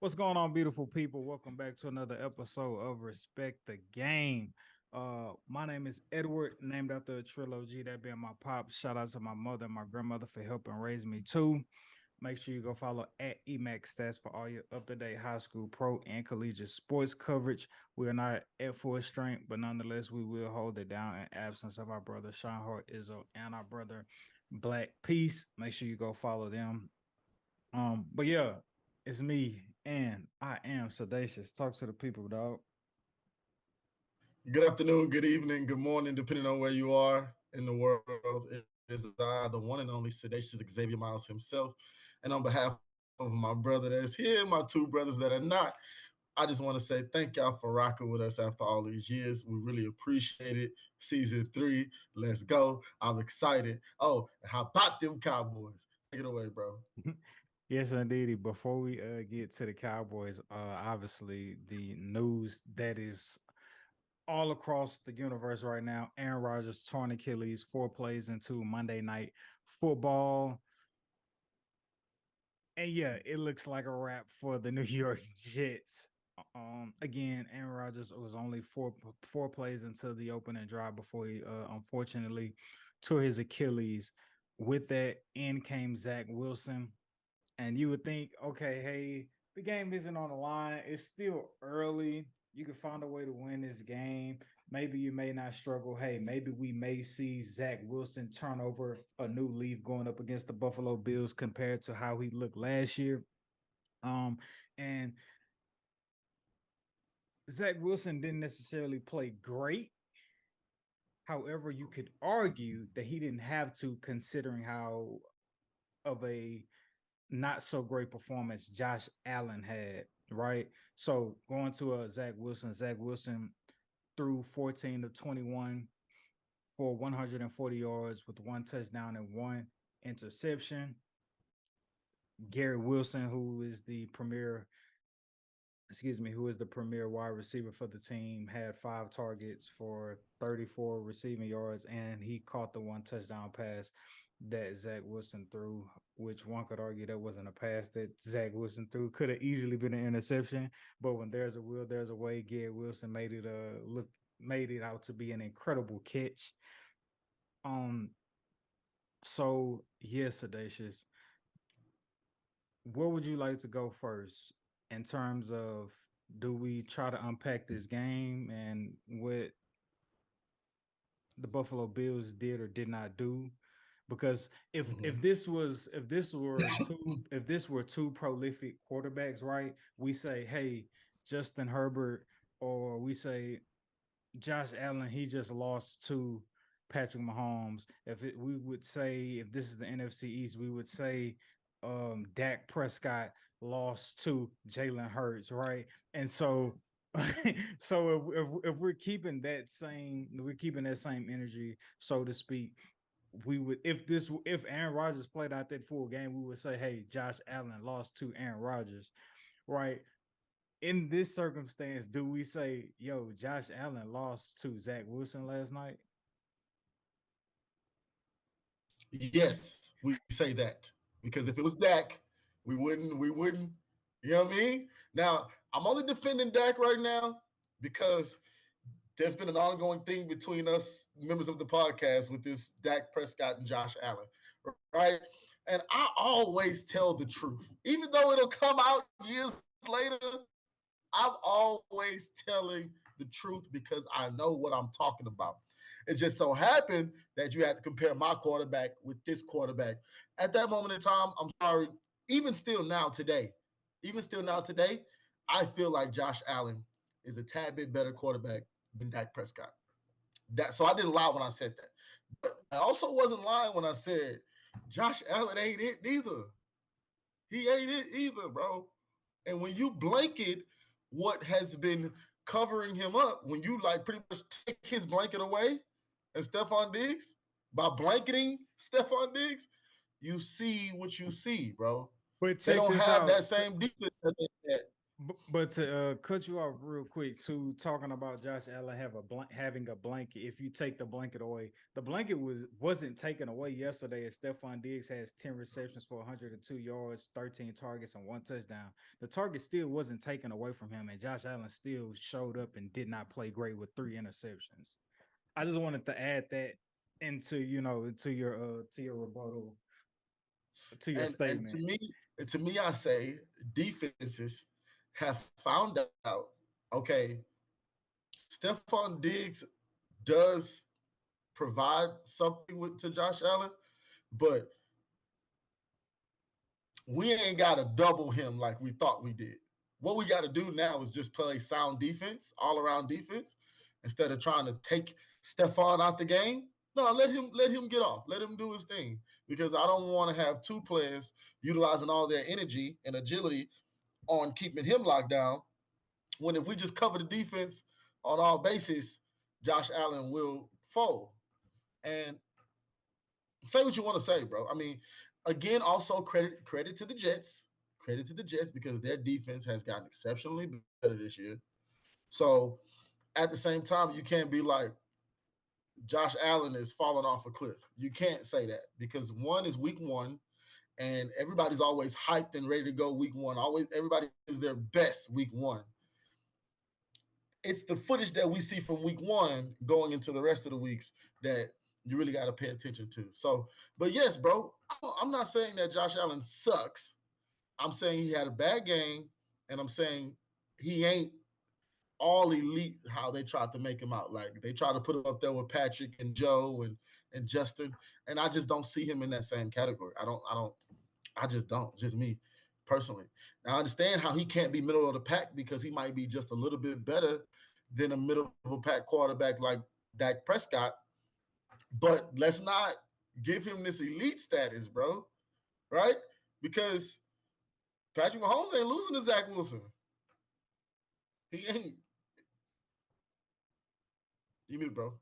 What's going on, beautiful people? Welcome back to another episode of Respect the Game. My name is Edward, named after a trilogy, that being my pop. Shout out to my mother and my grandmother for helping raise me too. Make sure you go follow at EMAX Stats for all your up-to-date high school, pro, and collegiate sports coverage. We are not at full strength, but nonetheless, we will hold it down in absence of our brother Sean Hart Izzo and our brother Black Peace. Make sure you go follow them. But yeah, it's me, and I am Sedacious. Talk to the people, dog. Good afternoon, good evening, good morning, depending on where you are in the world. It is I, the one and only Sedacious Xavier Miles himself. And on behalf of my brother that is here, my two brothers that are not, I just want to say thank y'all for rocking with us after all these years. We really appreciate it. Season 3, let's go. I'm excited. Oh, how about them Cowboys? Take it away, bro. Yes, indeed. Before we get to the Cowboys, obviously the news that is all across the universe right now: Aaron Rodgers torn Achilles, 4 plays into Monday Night Football. And yeah, it looks like a wrap for the New York Jets. Again, Aaron Rodgers was only four plays into the opening drive before he unfortunately tore his Achilles. With that, in came Zach Wilson, and you would think, okay, hey, the game isn't on the line. It's still early. You can find a way to win this game. Maybe you may not struggle. Hey, maybe we may see Zach Wilson turn over a new leaf going up against the Buffalo Bills compared to how he looked last year. And Zach Wilson didn't necessarily play great. However, you could argue that he didn't have to, considering how of a not so great performance Josh Allen had, right? So going to Zach Wilson threw 14 to 21 for 140 yards with one touchdown and one interception. Gary Wilson, who is the premier wide receiver for the team, had 5 targets for 34 receiving yards, and he caught the one touchdown pass that Zach Wilson threw, which one could argue that wasn't a pass that Zach Wilson threw. Could have easily been an interception, but when there's a will, there's a way. Gary Wilson made it out to be an incredible catch. Um, so yes, Audacious, where would you like to go first in terms of, do we try to unpack this game and what the Buffalo Bills did or did not do? Because Mhm. if this were two prolific quarterbacks, right? We say, hey, Justin Herbert, or we say Josh Allen, he just lost to Patrick Mahomes. We would say, if this is the NFC East, we would say Dak Prescott lost to Jalen Hurts, right? And so so if we're keeping that same energy, so to speak, we would, if Aaron Rodgers played out that full game, we would say, hey, Josh Allen lost to Aaron Rodgers, right? In this circumstance, do we say, yo, Josh Allen lost to Zach Wilson last night? Yes, we say that because if it was Dak, we wouldn't. You know what I mean? Now I'm only defending Dak right now because there's been an ongoing thing between us members of the podcast with this Dak Prescott and Josh Allen, right? And I always tell the truth, even though it'll come out years later. I'm always telling the truth because I know what I'm talking about. It just so happened that you had to compare my quarterback with this quarterback. At that moment in time, I'm sorry, even still now today, I feel like Josh Allen is a tad bit better quarterback than Dak Prescott. That so I didn't lie when I said that. But I also wasn't lying when I said Josh Allen ain't it neither. He ain't it either, bro. And when you blanket what has been covering him up, when you like pretty much take his blanket away and Stephon Diggs, by blanketing Stephon Diggs, you see what you see, bro. But They check don't this have out. that same defense that they had. But to cut you off real quick, too, talking about Josh Allen having a blanket. If you take the blanket away, the blanket wasn't taken away yesterday. As Stephon Diggs has 10 receptions for 102 yards, 13 targets, and one touchdown. The target still wasn't taken away from him, and Josh Allen still showed up and did not play great with 3 interceptions. I just wanted to add that into to your rebuttal to your And statement. to me, I say defenses have found out. Okay, Stephon Diggs does provide something to Josh Allen, but we ain't got to double him like we thought we did. What we got to do now is just play sound defense, all around defense, instead of trying to take Stephon out the game. No, let him get off. Let him do his thing because I don't want to have two players utilizing all their energy and agility on keeping him locked down. When if we just cover the defense on all bases, Josh Allen will fold. And say what you want to say, bro. I mean, again, also credit to the Jets. Credit to the Jets because their defense has gotten exceptionally better this year. So at the same time, you can't be like Josh Allen is falling off a cliff. You can't say that because one is week one, and everybody's always hyped and ready to go week one. Always everybody gives their best week one. It's the footage that we see from week one going into the rest of the weeks that you really got to pay attention to. So, but yes, bro, I'm not saying that Josh Allen sucks. I'm saying he had a bad game, and I'm saying he ain't all elite how they tried to make him out. Like they tried to put him up there with Patrick and Joe and Justin, and I just don't see him in that same category. I just don't. Just me personally. Now I understand how he can't be middle of the pack because he might be just a little bit better than a middle of a pack quarterback like Dak Prescott. But let's not give him this elite status, bro. Right? Because Patrick Mahomes ain't losing to Zach Wilson. He ain't. You mute, bro.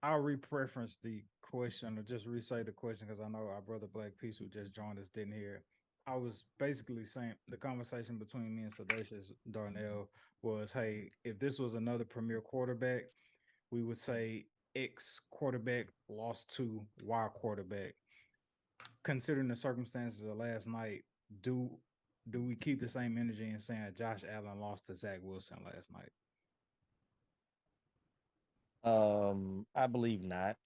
I'll re-preference the question or just re-say the question because I know our brother Black Peace who just joined us didn't hear. I was basically saying the conversation between me and Sedacious Darnell was, hey, if this was another premier quarterback, we would say X quarterback lost to Y quarterback. Considering the circumstances of last night, do do we keep the same energy in saying Josh Allen lost to Zach Wilson last night? I believe not.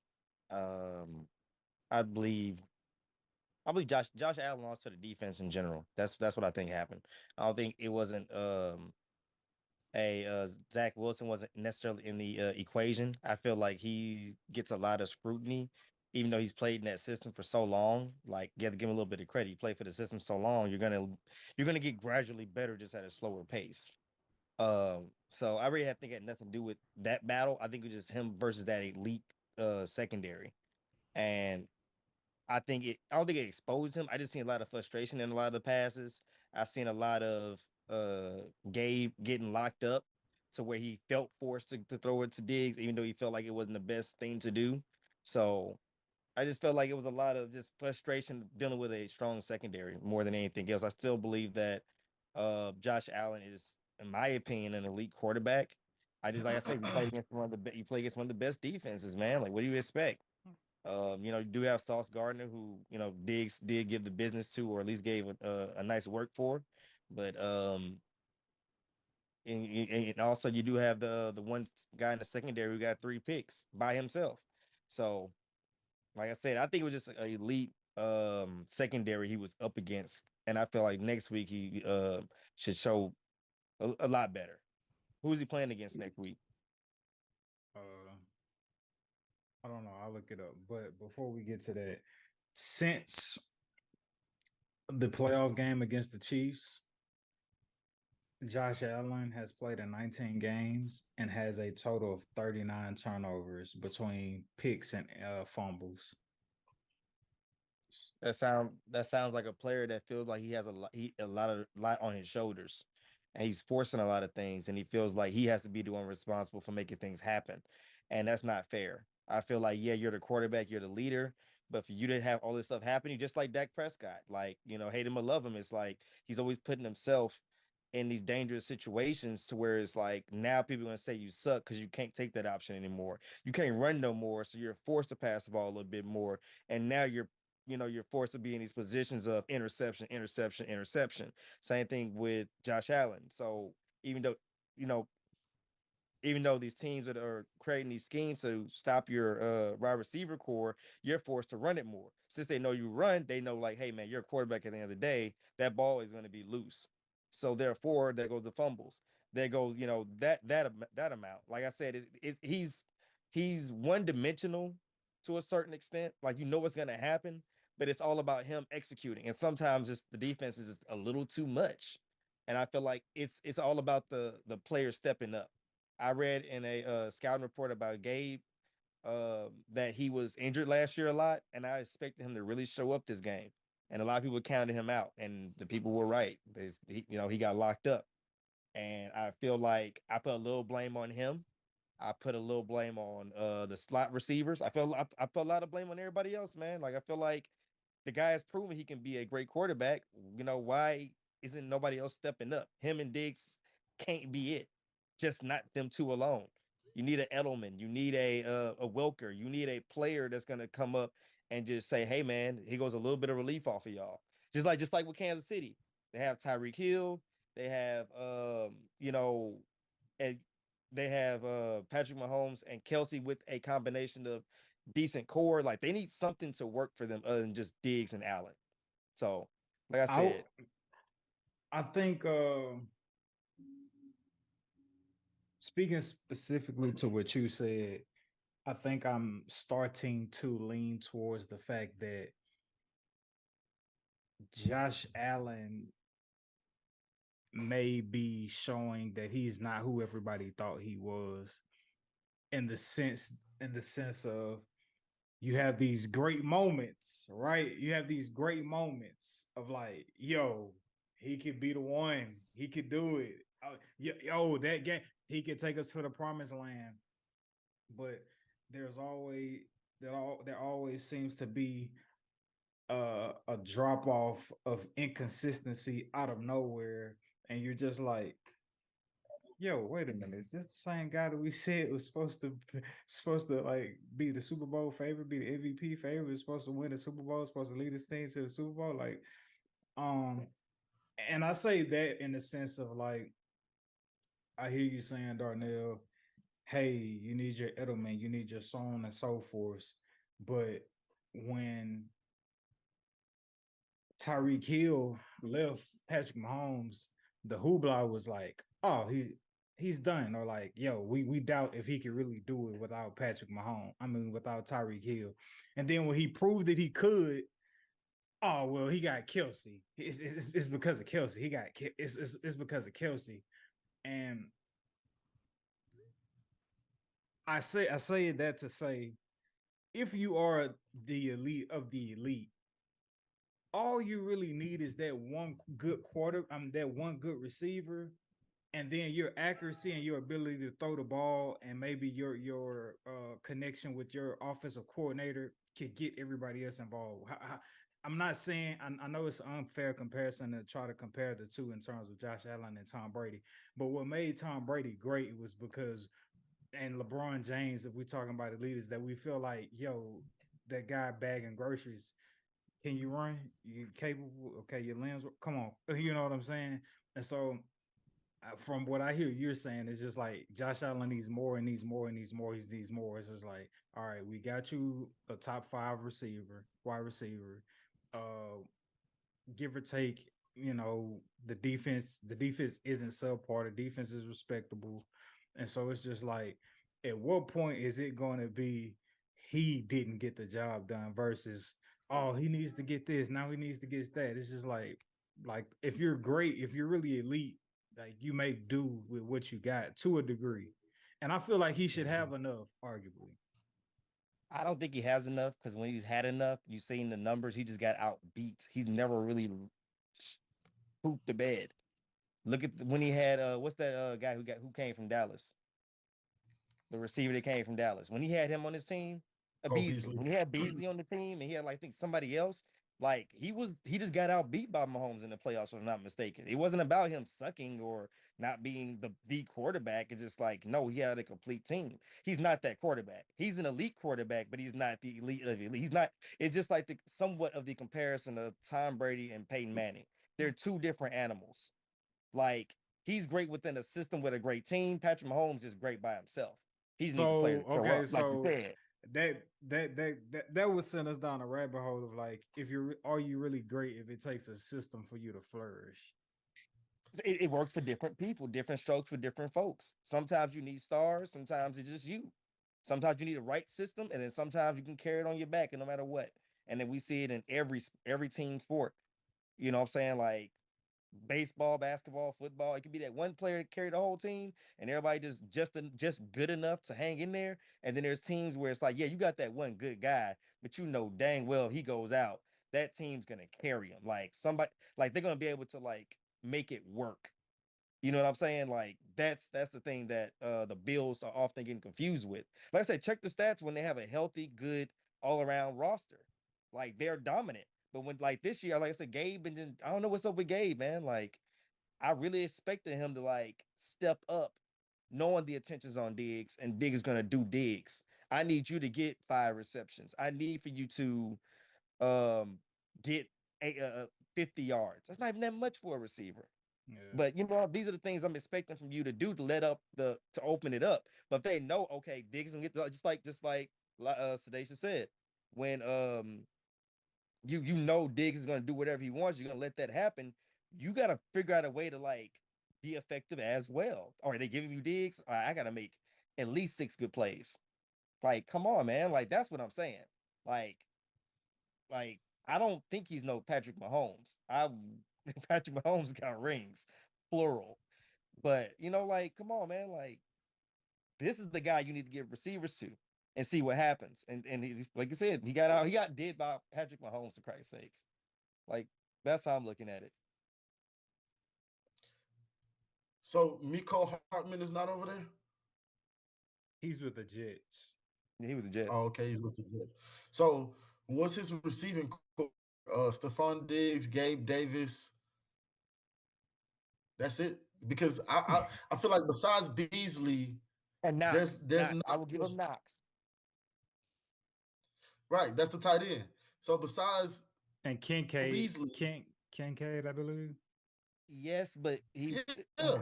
Um, I believe I believe Josh Allen lost to the defense in general. That's what I think happened. I don't think it wasn't a Zach Wilson wasn't necessarily in the equation. I feel like he gets a lot of scrutiny, even though he's played in that system for so long. Like you have to give him a little bit of credit. He played for the system so long. You're gonna get gradually better just at a slower pace. So I really think it had nothing to do with that battle. I think it was just him versus that elite secondary. And I don't think it exposed him. I just seen a lot of frustration in a lot of the passes. I seen a lot of Gabe getting locked up to where he felt forced to throw it to Diggs, even though he felt like it wasn't the best thing to do. So I just felt like it was a lot of just frustration dealing with a strong secondary more than anything else. I still believe that Josh Allen is, in my opinion, an elite quarterback. I just like I said, you play against one of the best defenses, man. Like, what do you expect? You do have Sauce Gardner, who Diggs did give the business to, or at least gave a nice work for. But and also you do have the one guy in the secondary who got 3 picks by himself. So, like I said, I think it was just an elite secondary he was up against, and I feel like next week he should show a lot better. Who's he playing against next week? Uh, I don't know. I'll look it up. But before we get to that, since the playoff game against the Chiefs, Josh Allen has played in 19 games and has a total of 39 turnovers between picks and fumbles. That sounds like a player that feels like he has a lot on his shoulders, and he's forcing a lot of things, and he feels like he has to be the one responsible for making things happen, and that's not fair. I feel like, yeah, you're the quarterback, you're the leader, But for you to have all this stuff happening, just like Dak Prescott, like, hate him or love him, it's like he's always putting himself in these dangerous situations to where it's like now people are gonna say you suck because you can't take that option anymore. You can't run no more, so you're forced to pass the ball a little bit more. And now you're forced to be in these positions of interception, interception, interception. Same thing with Josh Allen. So even though, you know, even though these teams that are creating these schemes to stop your wide receiver core, you're forced to run it more. Since they know you run, they know like, hey man, you're a quarterback at the end of the day. That ball is going to be loose. So therefore, there goes the fumbles. There goes, that amount. Like I said, he's one dimensional to a certain extent. Like what's going to happen, but it's all about him executing. And sometimes it's the defense is just a little too much. And I feel like it's all about the player stepping up. I read in a scouting report about Gabe that he was injured last year a lot, and I expected him to really show up this game. And a lot of people counted him out, and the people were right. He got locked up, and I feel like I put a little blame on him. I put a little blame on the slot receivers. I put a lot of blame on everybody else, man. Like I feel like the guy has proven he can be a great quarterback. Why isn't nobody else stepping up? Him and Diggs can't be it. Just not them two alone. You need an Edelman. You need a Welker. You need a player that's gonna come up and just say, "Hey, man, he goes a little bit of relief off of y'all." Just like with Kansas City, they have Tyreek Hill. They have and they have Patrick Mahomes and Kelsey with a combination of decent core. Like they need something to work for them other than just Diggs and Allen. So, like I I said, I think speaking specifically to what you said, I think I'm starting to lean towards the fact that Josh Allen may be showing that he's not who everybody thought he was in the sense of you have these great moments, right? You have these great moments of like, yo, he could be the one. He could do it. Yo, that game, he could take us to the promised land. But there's always there always seems to be a drop off of inconsistency out of nowhere, and you're just like, yo, wait a minute, is this the same guy that we said was supposed to like be the Super Bowl favorite, be the MVP favorite, was supposed to win the Super Bowl, supposed to lead his team to the Super Bowl? Like, um, and I say that in the sense of like, I hear you saying, Darnell, hey, you need your Edelman, you need your so on and so forth. But when Tyreek Hill left Patrick Mahomes, the hoopla was like, oh, he's done. Or like, yo, we doubt if he could really do it without Patrick Mahomes. I mean, without Tyreek Hill. And then when he proved that he could, oh well, he got Kelsey. It's because of Kelsey. It's because of Kelsey. And I say that to say, if you are the elite of the elite, all you really need is that one good that one good receiver, and then your accuracy and your ability to throw the ball, and maybe your connection with your offensive coordinator could get everybody else involved. I'm not saying I know it's an unfair comparison to try to compare the two in terms of Josh Allen and Tom Brady, but what made Tom Brady great was because and LeBron James, if we're talking about the leaders, that we feel like, yo, that guy bagging groceries, can you run? You capable? Okay, your limbs. Come on, you know what I'm saying. And so, from what I hear you're saying, it's just like Josh Allen needs more and needs more and needs more. He needs more. It's just like, all right, we got you a top five receiver, wide receiver. Uh, give or take, the defense isn't subpar. The defense is respectable, and so it's just like, at what point is it going to be he didn't get the job done versus, oh, he needs to get this now, he needs to get that? It's just like if you're great, if you're really elite, like you make do with what you got to a degree, and I feel like he should have enough, arguably. I don't think he has enough because when he's had enough, you've seen the numbers. He just got outbeat. He's never really pooped the bed. Look at when he had what's that guy who came from Dallas, the receiver that came from Dallas. When he had him on his team, A Cole Beasley. Beasley. When he had Beasley on the team and he had like I think somebody else, like he just got outbeat by Mahomes in the playoffs, if I'm not mistaken. It wasn't about him sucking or not being the quarterback. It's just like no, he had a complete team. He's not that quarterback. He's an elite quarterback, but he's not the elite of elite. He's not. It's just like the somewhat of the comparison of Tom Brady and Peyton Manning. They're two different animals. Like he's great within a system with a great team. Patrick Mahomes is great by himself. He just needs a player So to show okay, up, like you so said. that would send us down a rabbit hole of like, if you're are you really great if it takes a system for you to flourish? It works for different people, different strokes for different folks. Sometimes you need stars, sometimes it's just you. Sometimes you need a right system, and then sometimes you can carry it on your back, and no matter what. And then we see it in every team sport. You know what I'm saying? Like baseball, basketball, football. It could be that one player to carry the whole team, and everybody just good enough to hang in there. And then there's teams where it's like, yeah, you got that one good guy, but you know dang well if he goes out, that team's gonna carry him. Like somebody, like they're gonna be able to like make it work. You know what I'm saying? Like that's the thing that the Bills are often getting confused with. Like I said, check the stats when they have a healthy, good all around roster. Like they're dominant. But when like this year, like I said, Gabe and then I don't know what's up with Gabe, man. Like I really expected him to like step up, knowing the attention's on Diggs and Diggs is gonna do Diggs. I need you to get 5 receptions. I need for you to um get 50 yards. That's not even that much for a receiver. Yeah. But you know, these are the things I'm expecting from you to do to let up to open it up. But if they know, okay, Diggs gonna get the, just like Sedation said, when you know Diggs is gonna do whatever he wants, you're gonna let that happen. You gotta figure out a way to like be effective as well. All right, they giving you Diggs. All right, I gotta make at least 6 good plays. Like, come on, man. Like that's what I'm saying. Like, like I don't think he's no Patrick Mahomes. I Patrick Mahomes got rings, plural. But you know, like, come on, man. Like, this is the guy you need to give receivers to and see what happens. And he's like I said, he got did by Patrick Mahomes for Christ's sakes. Like, that's how I'm looking at it. So Miko Hartman is not over there. He's with the Jets. He was the Jets. Oh, okay, he's with the Jets. So what's his receiving core? Stephon Diggs, Gabe Davis. That's it. Because I feel like besides Beasley, And there's Knox. I not will give him Knox. right. That's the tight end. So besides And Kincaid, Beasley, Kincaid, I believe. Yes, but he's yeah,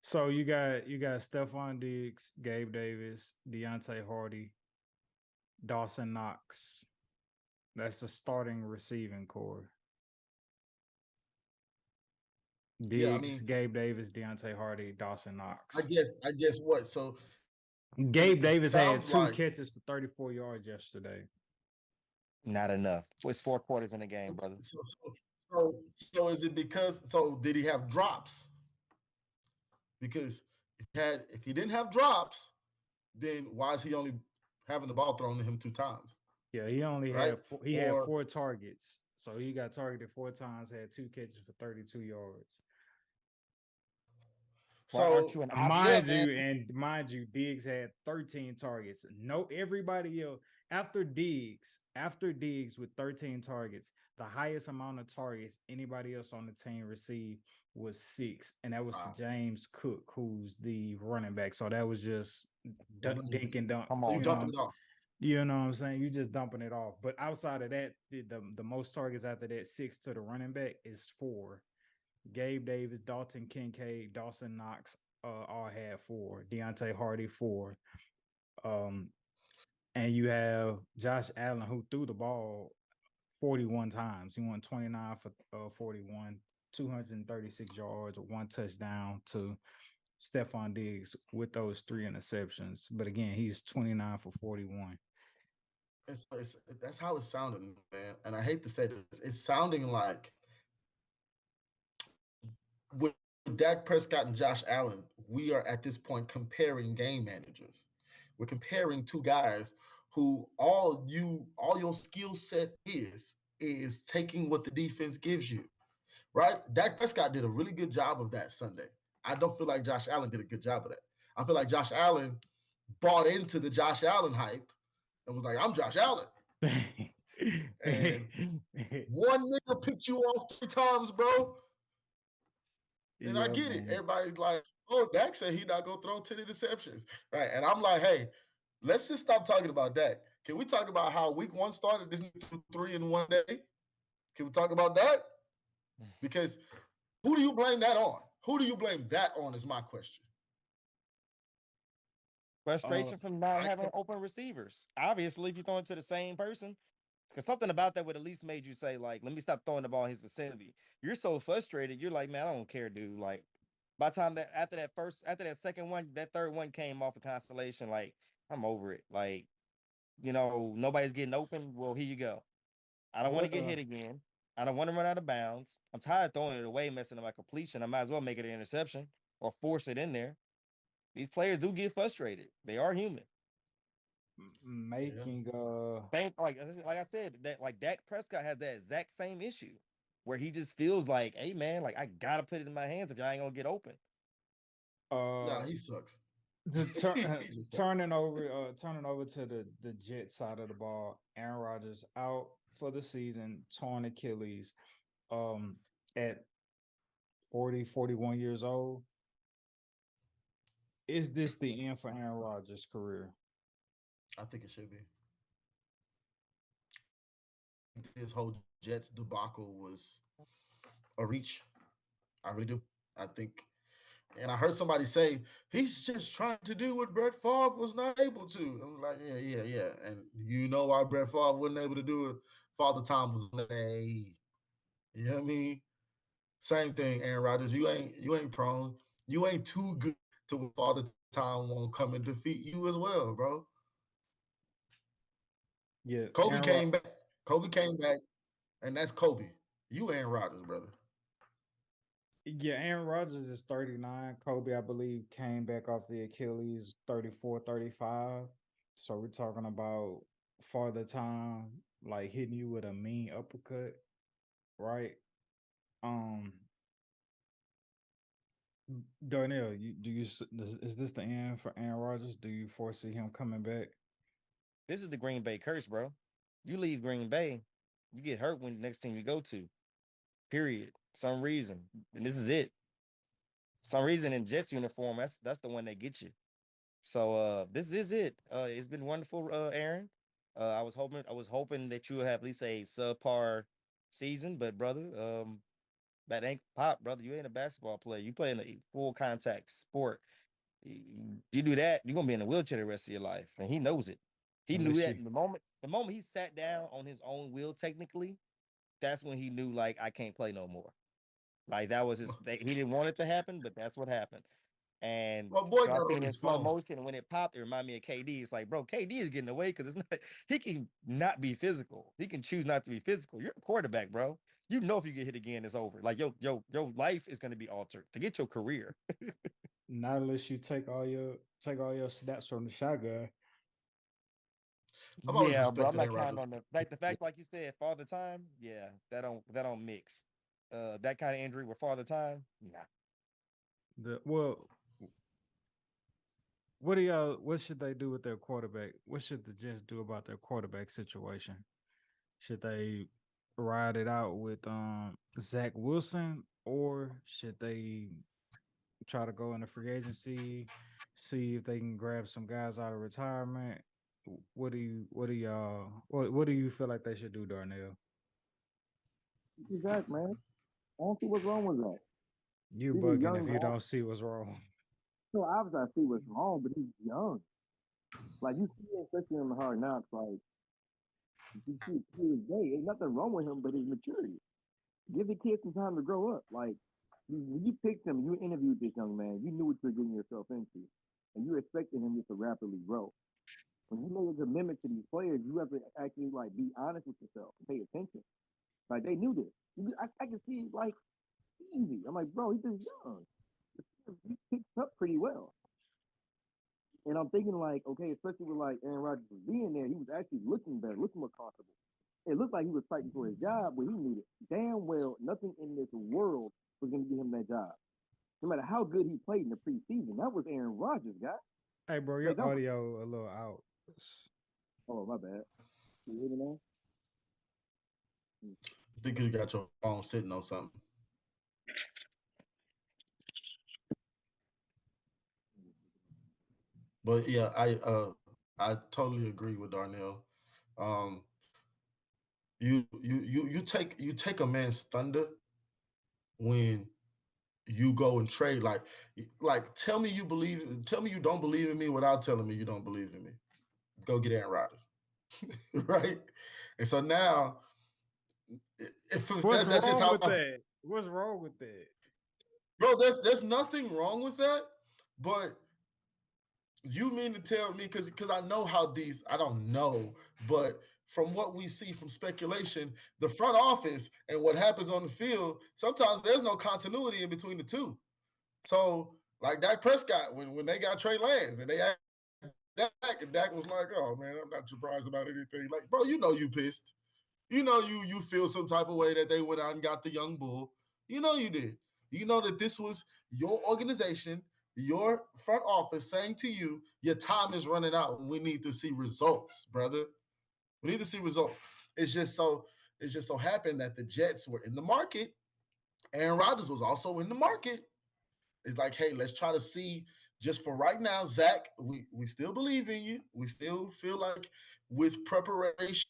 So you got Stephon Diggs, Gabe Davis, Deontay Hardy, Dawson Knox. That's the starting receiving core. yeah. I Diggs, mean, Gabe Davis, Deontay Hardy, Dawson Knox. I guess what? So Gabe it Davis had sounds two like catches for 34 yards yesterday. not enough. It's 4 quarters in the game, brother. so is it because so did he have drops? Because if he didn't have drops, then why is he only having the ball thrown to him 2 times? Yeah, he only Right? had he had Or 4 targets. So he got targeted 4 times, had 2 catches for 32 yards. Why aren't so you an yeah, option? man. Mind you, Diggs had 13 targets. No, everybody else after Diggs with 13 targets, the highest amount of targets anybody else on the team received was 6, and that was to Wow. James Cook, who's the running back. So that was just dink and dunk. Come So you on, dumping man. it off. You know what I'm saying? You just dumping it off. But outside of that, the most targets after that, 6 to the running back is 4. Gabe Davis, Dalton Kincaid, Dawson Knox, all had 4. Deontay Hardy 4. Um, and you have Josh Allen, who threw the ball 41 times. He went 29 for 41, 236 yards, 1 touchdown to Stephon Diggs with those 3 interceptions. But again, he's 29 for 41. That's how it's sounding, man. And I hate to say this, it's sounding like with Dak Prescott and Josh Allen, we are at this point comparing game managers. We're comparing two guys who all your skill set is taking what the defense gives you. Right? Dak Prescott did a really good job of that Sunday. I don't feel like Josh Allen did a good job of that. I feel like Josh Allen bought into the Josh Allen hype and was like, I'm Josh Allen. And one nigga picked you off 3 times, bro. And I Yeah, get it. man. Everybody's like, oh, Dak said he not gonna throw 10 interceptions. Right. And I'm like, hey, let's just stop talking about that. Can we talk about how week 1 started? This threw 3 in one day. Can we talk about that? Because who do you blame that on? Who do you blame that on is my question. Frustration from not I having can't. open receivers. Obviously, if you throw it to the same person, because something about that would at least made you say, like, let me stop throwing the ball in his vicinity. You're so frustrated. You're like, man, I don't care, dude. Like, by the time that after that second one, that third one came off a constellation, like, I'm over it. Like, nobody's getting open. Well, here you go. I don't want to What get hit again. I don't want to run out of bounds. I'm tired of throwing it away, messing up my completion. I might as well make it an interception or force it in there. These players do get frustrated. They are human. Yeah. making Same like I said, that like Dak Prescott has that exact same issue where he just feels like, hey man, like I gotta put it in my hands if I ain't gonna get open. Nah, uh he sucks. the He just sucks. turning over to the Jet side of the ball. Aaron Rodgers out for the season, torn Achilles, um at 41 years old. Is this the end for Aaron Rodgers' career? I think it should be. This whole Jets debacle was a reach. I really do. I think, and I heard somebody say he's just trying to do what Brett Favre was not able to. I was like, yeah, yeah, yeah. And you know why Brett Favre wasn't able to do it? Father Time was a. You know what I mean? Same thing, Aaron Rodgers. You ain't prone. You ain't too good to where Father Time won't come and defeat you as well, bro. Yeah, Kobe came back. Kobe came back, and that's Kobe. You Aaron Rodgers, brother. Aaron Rodgers is 39. Kobe, I believe, came back off the Achilles 34, 35. So we're talking about farther time, like hitting you with a mean uppercut, right? Um, Darnell, is this the end for Aaron Rodgers? Do you foresee him coming back? This is the Green Bay curse, bro. You leave Green Bay, you get hurt when the next team you go to. Period. Some reason. And this is it. Some reason in Jets uniform, that's the one that gets you. So this is it. It's been wonderful, Aaron. I was hoping that you would have at least a subpar season, but brother, that ain't pop, brother. You ain't a basketball player. You play in a full contact sport. You do that, you're gonna be in a wheelchair the rest of your life. And he knows it. He knew Unless that you in the moment he sat down on his own will, technically, that's when he knew like I can't play no more. Like that was he didn't want it to happen, but that's what happened. And My boy so I got seen on it in his slow phone. motion, and when it popped, it reminded me of KD. It's like, bro, KD is getting away because it's not. He can not be physical. He can choose not to be physical. You're a quarterback, bro. You know if you get hit again, it's over. Like your life is going to be altered. Forget your career. not unless you take all your snaps from the shotgun. I've always Yeah, but I'm respected not Aaron counting Rodgers. on the fact, like you said, father time. Yeah, that don't mix. That kind of injury with father time. Nah. Well, what should they do with their quarterback? What should the Jets do about their quarterback situation? Should they ride it out with Zach Wilson, or should they try to go into free agency, see if they can grab some guys out of retirement? What do you feel like they should do, Darnell? Zach, man. I don't see what's wrong with Zach. You He's a bugging young if you guy. don't see what's wrong. So obviously I see what's wrong, but he's young. Like you see, especially in the hard knocks, like you see clear as day. Ain't nothing wrong with him, but his maturity. Give the kid some time to grow up. Like when you picked him, you interviewed this young man. You knew what you were getting yourself into, and you expected him just to rapidly grow. When you make a commitment to these players, you have to actually like be honest with yourself and pay attention. Like they knew this. I can see like easy. I'm like, bro, he's just young. He picks up pretty well. And I'm thinking like, okay, especially with like Aaron Rodgers being there, he was actually looking better, looking more comfortable. It looked like he was fighting for his job, but he knew it damn well nothing in this world was going to get him that job. No matter how good he played in the preseason, that was Aaron Rodgers, guy. Hey, bro, Like your that was audio a little out. Oh, my bad. Can you hear me now? I think you got your phone sitting on something. But yeah, I totally agree with Darnell. Um, you take a man's thunder when you go and trade tell me you don't believe in me without telling me you don't believe in me. Go get Aaron Rodgers. Right? And so now if What's that's just wrong how with that? What's wrong with that? bro, there's nothing wrong with that, but you mean to tell me because I know how these I don't know, but from what we see from speculation, the front office and what happens on the field, sometimes there's no continuity in between the two. So like Dak Prescott, when they got Trey Lance and they asked Dak, and Dak was like, "Oh man, I'm not surprised about anything." Like, bro, you know you pissed. You know you feel some type of way that they went out and got the young bull. You know you did. You know that this was your organization, your front office saying to you, your time is running out and we need to see results, brother. We need to see results. It's just so it's just so happened that the Jets were in the market. Aaron Rodgers was also in the market. It's like, hey, let's try to see just for right now, Zach, we still believe in you. We still feel like with preparation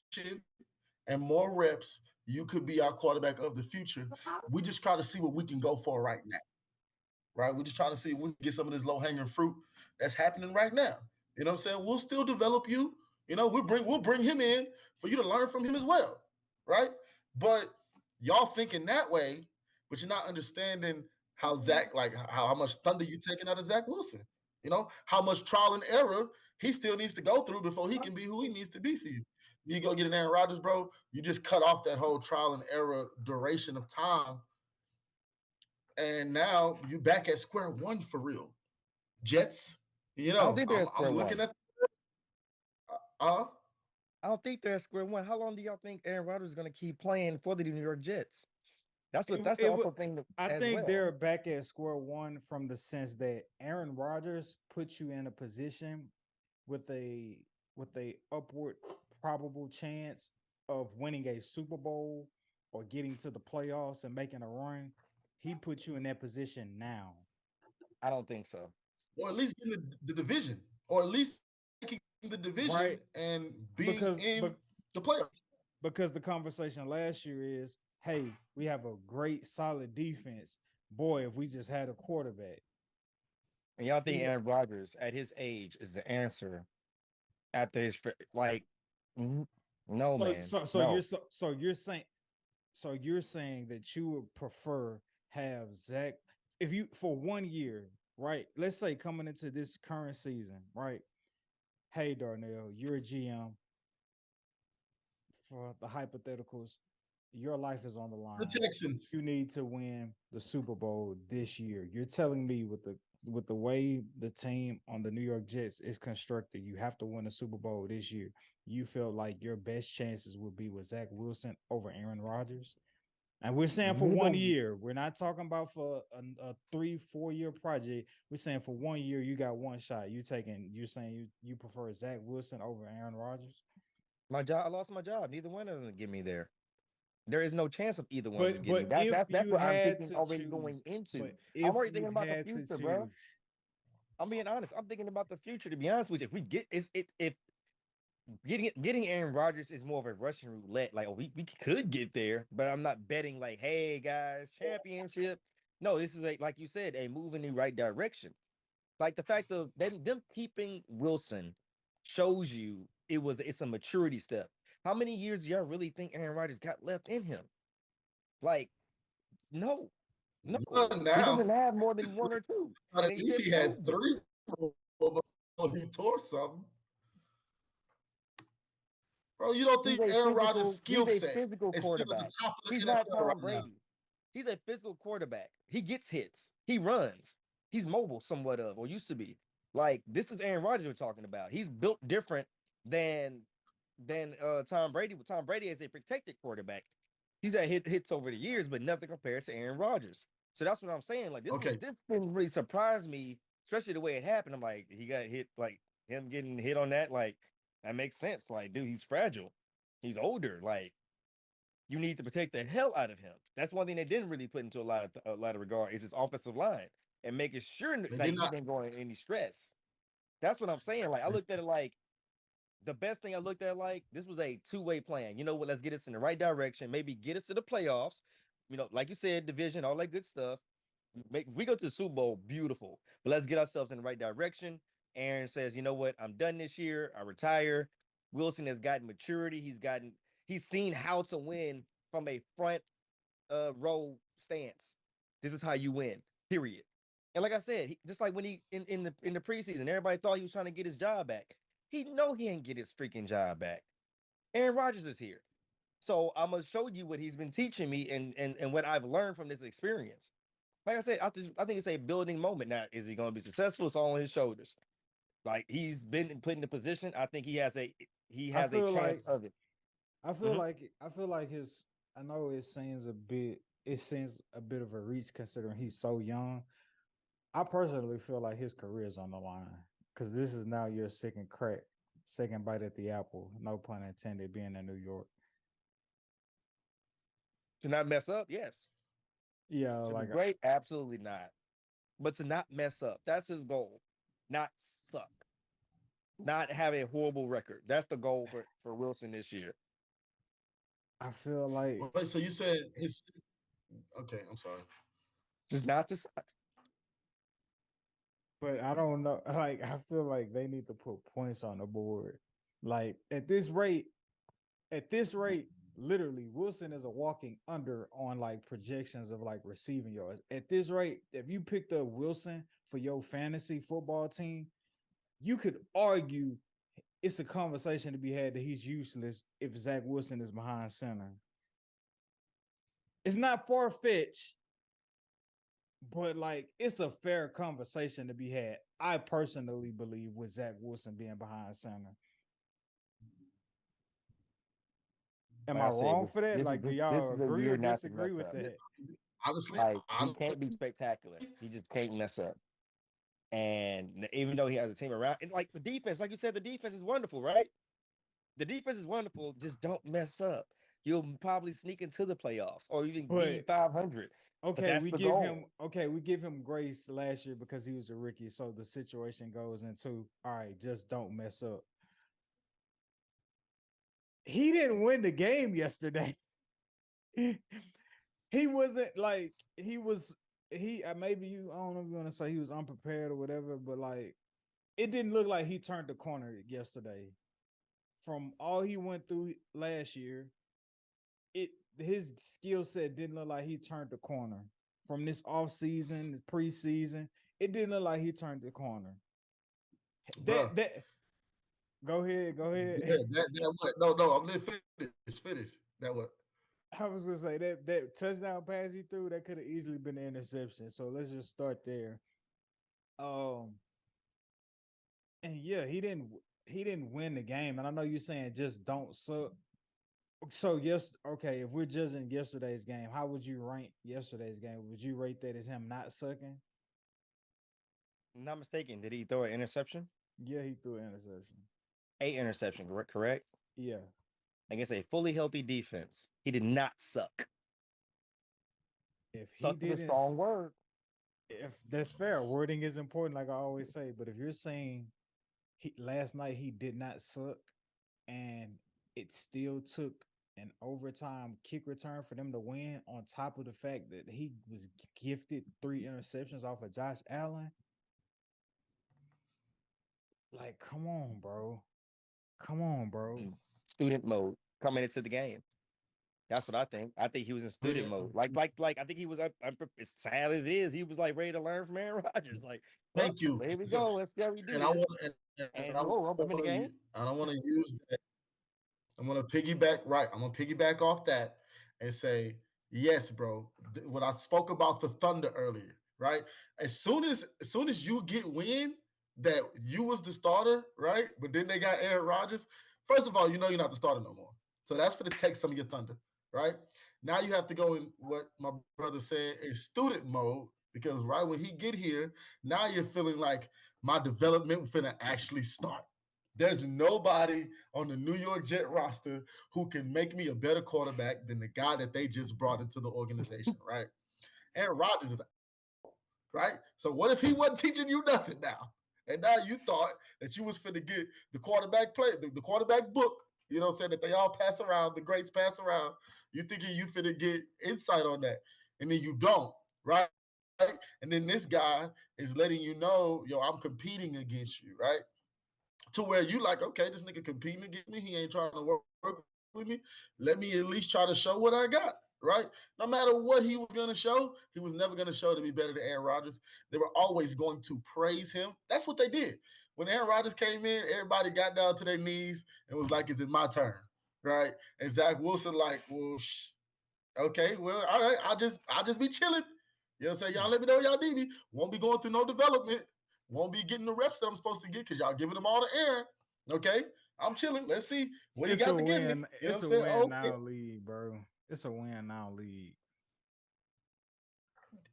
and more reps, you could be our quarterback of the future. We just try to see what we can go for right now, right? We're just trying to see if we can get some of this low hanging fruit that's happening right now. You know what I'm saying? We'll still develop you. You know, we'll bring him in for you to learn from him as well, right? But y'all thinking that way, but you're not understanding how Zach, like how much thunder you taking out of Zach Wilson. You know, how much trial and error he still needs to go through before he can be who he needs to be for you. You go get an Aaron Rodgers, bro. You just cut off that whole trial and error duration of time, and now you back at square one for real. Jets, I don't think they're I'm at square I'm looking one. at uh I don't think they're at square one. How long do y'all think Aaron Rodgers is going to keep playing for the New York Jets? That's the It also thing I as think well. they're back at square one from the sense that Aaron Rodgers puts you in a position with a upward probable chance of winning a Super Bowl or getting to the playoffs and making a run. He puts you in that position now, I don't think so. or at least in the division, or at least making the division right? and being Because in but the playoffs. because the conversation last year is, hey, we have a great solid defense. Boy, if we just had a quarterback. And y'all think See, Aaron Rodgers at his age is the answer after like no so man. so so you're No. so you're saying that you would prefer have Zach if you for 1 year, right? Let's say coming into this current season, right? Hey Darnell, you're a GM for the hypotheticals. Your life is on the The line. Texans. You need to win the Super Bowl this year. You're telling me with the way the team on the New York Jets is constructed, you have to win a Super Bowl this year. You feel like your best chances would be with Zach Wilson over Aaron Rodgers. And we're saying for Neither 1 year. We're not talking about for a 3, 4 year project. We're saying for 1 year, you got one shot. You're saying you prefer Zach Wilson over Aaron Rodgers. my job I lost my job. Neither one of them will get me there. There is no chance of either one of them But getting me. but if That's you what I'm had thinking to already choose, going into. but I'm if already you thinking about the had to future, bro. choose, I'm being honest. I'm thinking about the future. To be honest with you, if we get is it if getting Aaron Rodgers is more of a Russian roulette. Like, oh, we could get there, but I'm not betting like, hey guys, championship. No, this is a like you said, a move in the right direction. Like the fact of them keeping Wilson shows you it's a maturity step. How many years do y'all really think Aaron Rodgers got left in him? Like, no, no, One he now, doesn't have more than one or two, but and at they least just he had proved it. three before he tore something. Bro, you don't think Aaron Rodgers' skill He's a set physical is still at the quarterback. top of He's the not NFL right Tom now? Brady. He's a physical quarterback. He gets hits. He runs. He's mobile somewhat of or used to be. Like this is Aaron Rodgers we're talking about. He's built different than Tom Brady. Tom Brady is a protected quarterback. He's had hits over the years, but nothing compared to Aaron Rodgers. So that's what I'm saying. Like Okay, this didn't really surprise me, especially the way it happened. I'm like, he got hit, like him getting hit on that, like That makes sense. Like, dude, he's fragile. He's older. Like, you need to protect the hell out of him. That's one thing they didn't really put into a lot of regard is his offensive line and making sure They like did he not. didn't go in any stress. That's what I'm saying. Like, I looked at it like the best thing I looked at like this was a two-way plan. You know what? Let's get us in the right direction. Maybe get us to the playoffs. You know, like you said, division, all that good stuff. If we go to the Super Bowl, beautiful. But let's get ourselves in the right direction. Aaron says, you know what? I'm done this year. I retire. Wilson has gotten maturity. He's seen how to win from a front row stance. This is how you win. Period. And like I said, just like when he in the preseason, everybody thought he was trying to get his job back. He know he ain't get his freaking job back. Aaron Rodgers is here. So I'm gonna show you what he's been teaching me and what I've learned from this experience. Like I said, I think it's a building moment. Now, is he gonna be successful? It's all on his shoulders. Like he's been put in the position. I think he I has a feel chance like of it. Mhm. I feel like his I know it seems a bit of a reach considering he's so young. I personally feel like his career is on the line because this is now your second crack, second bite at the apple. No pun intended. Being in New York, To not mess up, yes. yeah, To be like great, absolutely not. But to not mess up, that's his goal. Not suck. Not have a horrible record. That's the goal for Wilson this year. I feel like, Wait, so you said his? Okay, I'm sorry. Just not to suck. but I don't know. Like I feel like they need to put points on the board. Like at this rate, literally Wilson is a walking under on like projections of like receiving yards. At this rate, if you picked up Wilson for your fantasy football team, you could argue it's a conversation to be had that he's useless if Zach Wilson is behind center. It's not far fetched, but like it's a fair conversation to be had. I personally believe with Zach Wilson being behind center. Am Like I I said, wrong for that? Like, do this y'all is a agree or year not to disagree mess with up. that? Honestly, Like he honestly, can't be spectacular. He just can't mess up. And even though he has a team around, and like the defense, like you said, the defense is wonderful, right? The defense is wonderful. Just don't mess up. You'll probably sneak into the playoffs or even be But 500. But that's the goal. we give him grace last year because he was a rookie. So the situation goes into all right, just don't mess up. He didn't win the game yesterday. He wasn't like he was he maybe you I don't know if you want to say he was unprepared or whatever, but like it didn't look like he turned the corner yesterday. From all he went through last year, it his skill set didn't look like he turned the corner. From this off season, this preseason, it didn't look like he turned the corner. bruh. That go Yeah, ahead. that what? No, I'm letting finish. That what? I was gonna say that touchdown pass he threw that could have easily been an interception. So let's just start there. Um, and yeah, he didn't win the game. And I know you're saying just don't suck. So yes, okay. If we're judging yesterday's game, how would you rank yesterday's game? Would you rate that as him not sucking? I'm not mistaken. Did he throw an interception? Yeah, he threw an interception. A interception, correct? Yeah, Against a fully healthy defense. He did not suck. if he Suck is a didn't, strong word. if that's fair, wording is important, like I always say. But if you're saying last night he did not suck, and it still took an overtime kick return for them to win, on top of the fact that he was gifted 3 interceptions off of Josh Allen, like, come on, bro. Come on, bro. Student mode coming into the game. That's what I think. I think he was in student Yeah, mode. Like I think he was as sad as it is. He was like ready to learn from Aaron Rodgers. Like, well, thank you. here we So, go. Let's see how we do and I this. want and And I whoa, I'm in the want game. to I don't want to use that. I'm gonna piggyback. Right, I'm gonna piggyback off that and say yes, bro. What I spoke about the Thunder earlier, right? As soon as you get wind that you was the starter, right? But then they got Aaron Rodgers. First of all, you know you're not the starter no more. So that's for the take some of your thunder, right? Now you have to go in what my brother said is student mode because right when he get here, now you're feeling like my development finna actually start. There's nobody on the New York Jet roster who can make me a better quarterback than the guy that they just brought into the organization, right? Aaron Rodgers is right. So what if he wasn't teaching you nothing now? And now you thought that you was finna get the quarterback play, the quarterback book, you know what I'm saying, that they all pass around, the greats pass around. You thinking you finna get insight on that. And then you don't, right? And then this guy is letting you know, yo, I'm competing against you, right? To where you like, okay, this nigga competing against me. He ain't trying to work with me. Let me at least try to show what I got, right? No matter what he was going to show, he was never going to show to be better than Aaron Rodgers. They were always going to praise him. That's what they did. When Aaron Rodgers came in, everybody got down to their knees and was like, is it my turn, right? And Zach Wilson like, well, okay, well, all right, I'll just be chilling. You know what I'm saying? Y'all let me know y'all need me. Won't be going through no development. Won't be getting the reps that I'm supposed to get because y'all giving them all to Aaron. Okay? I'm chilling. Let's see what he got to give me. You know it's what I'm a saying? win Okay. now league, bro. It's a win now league.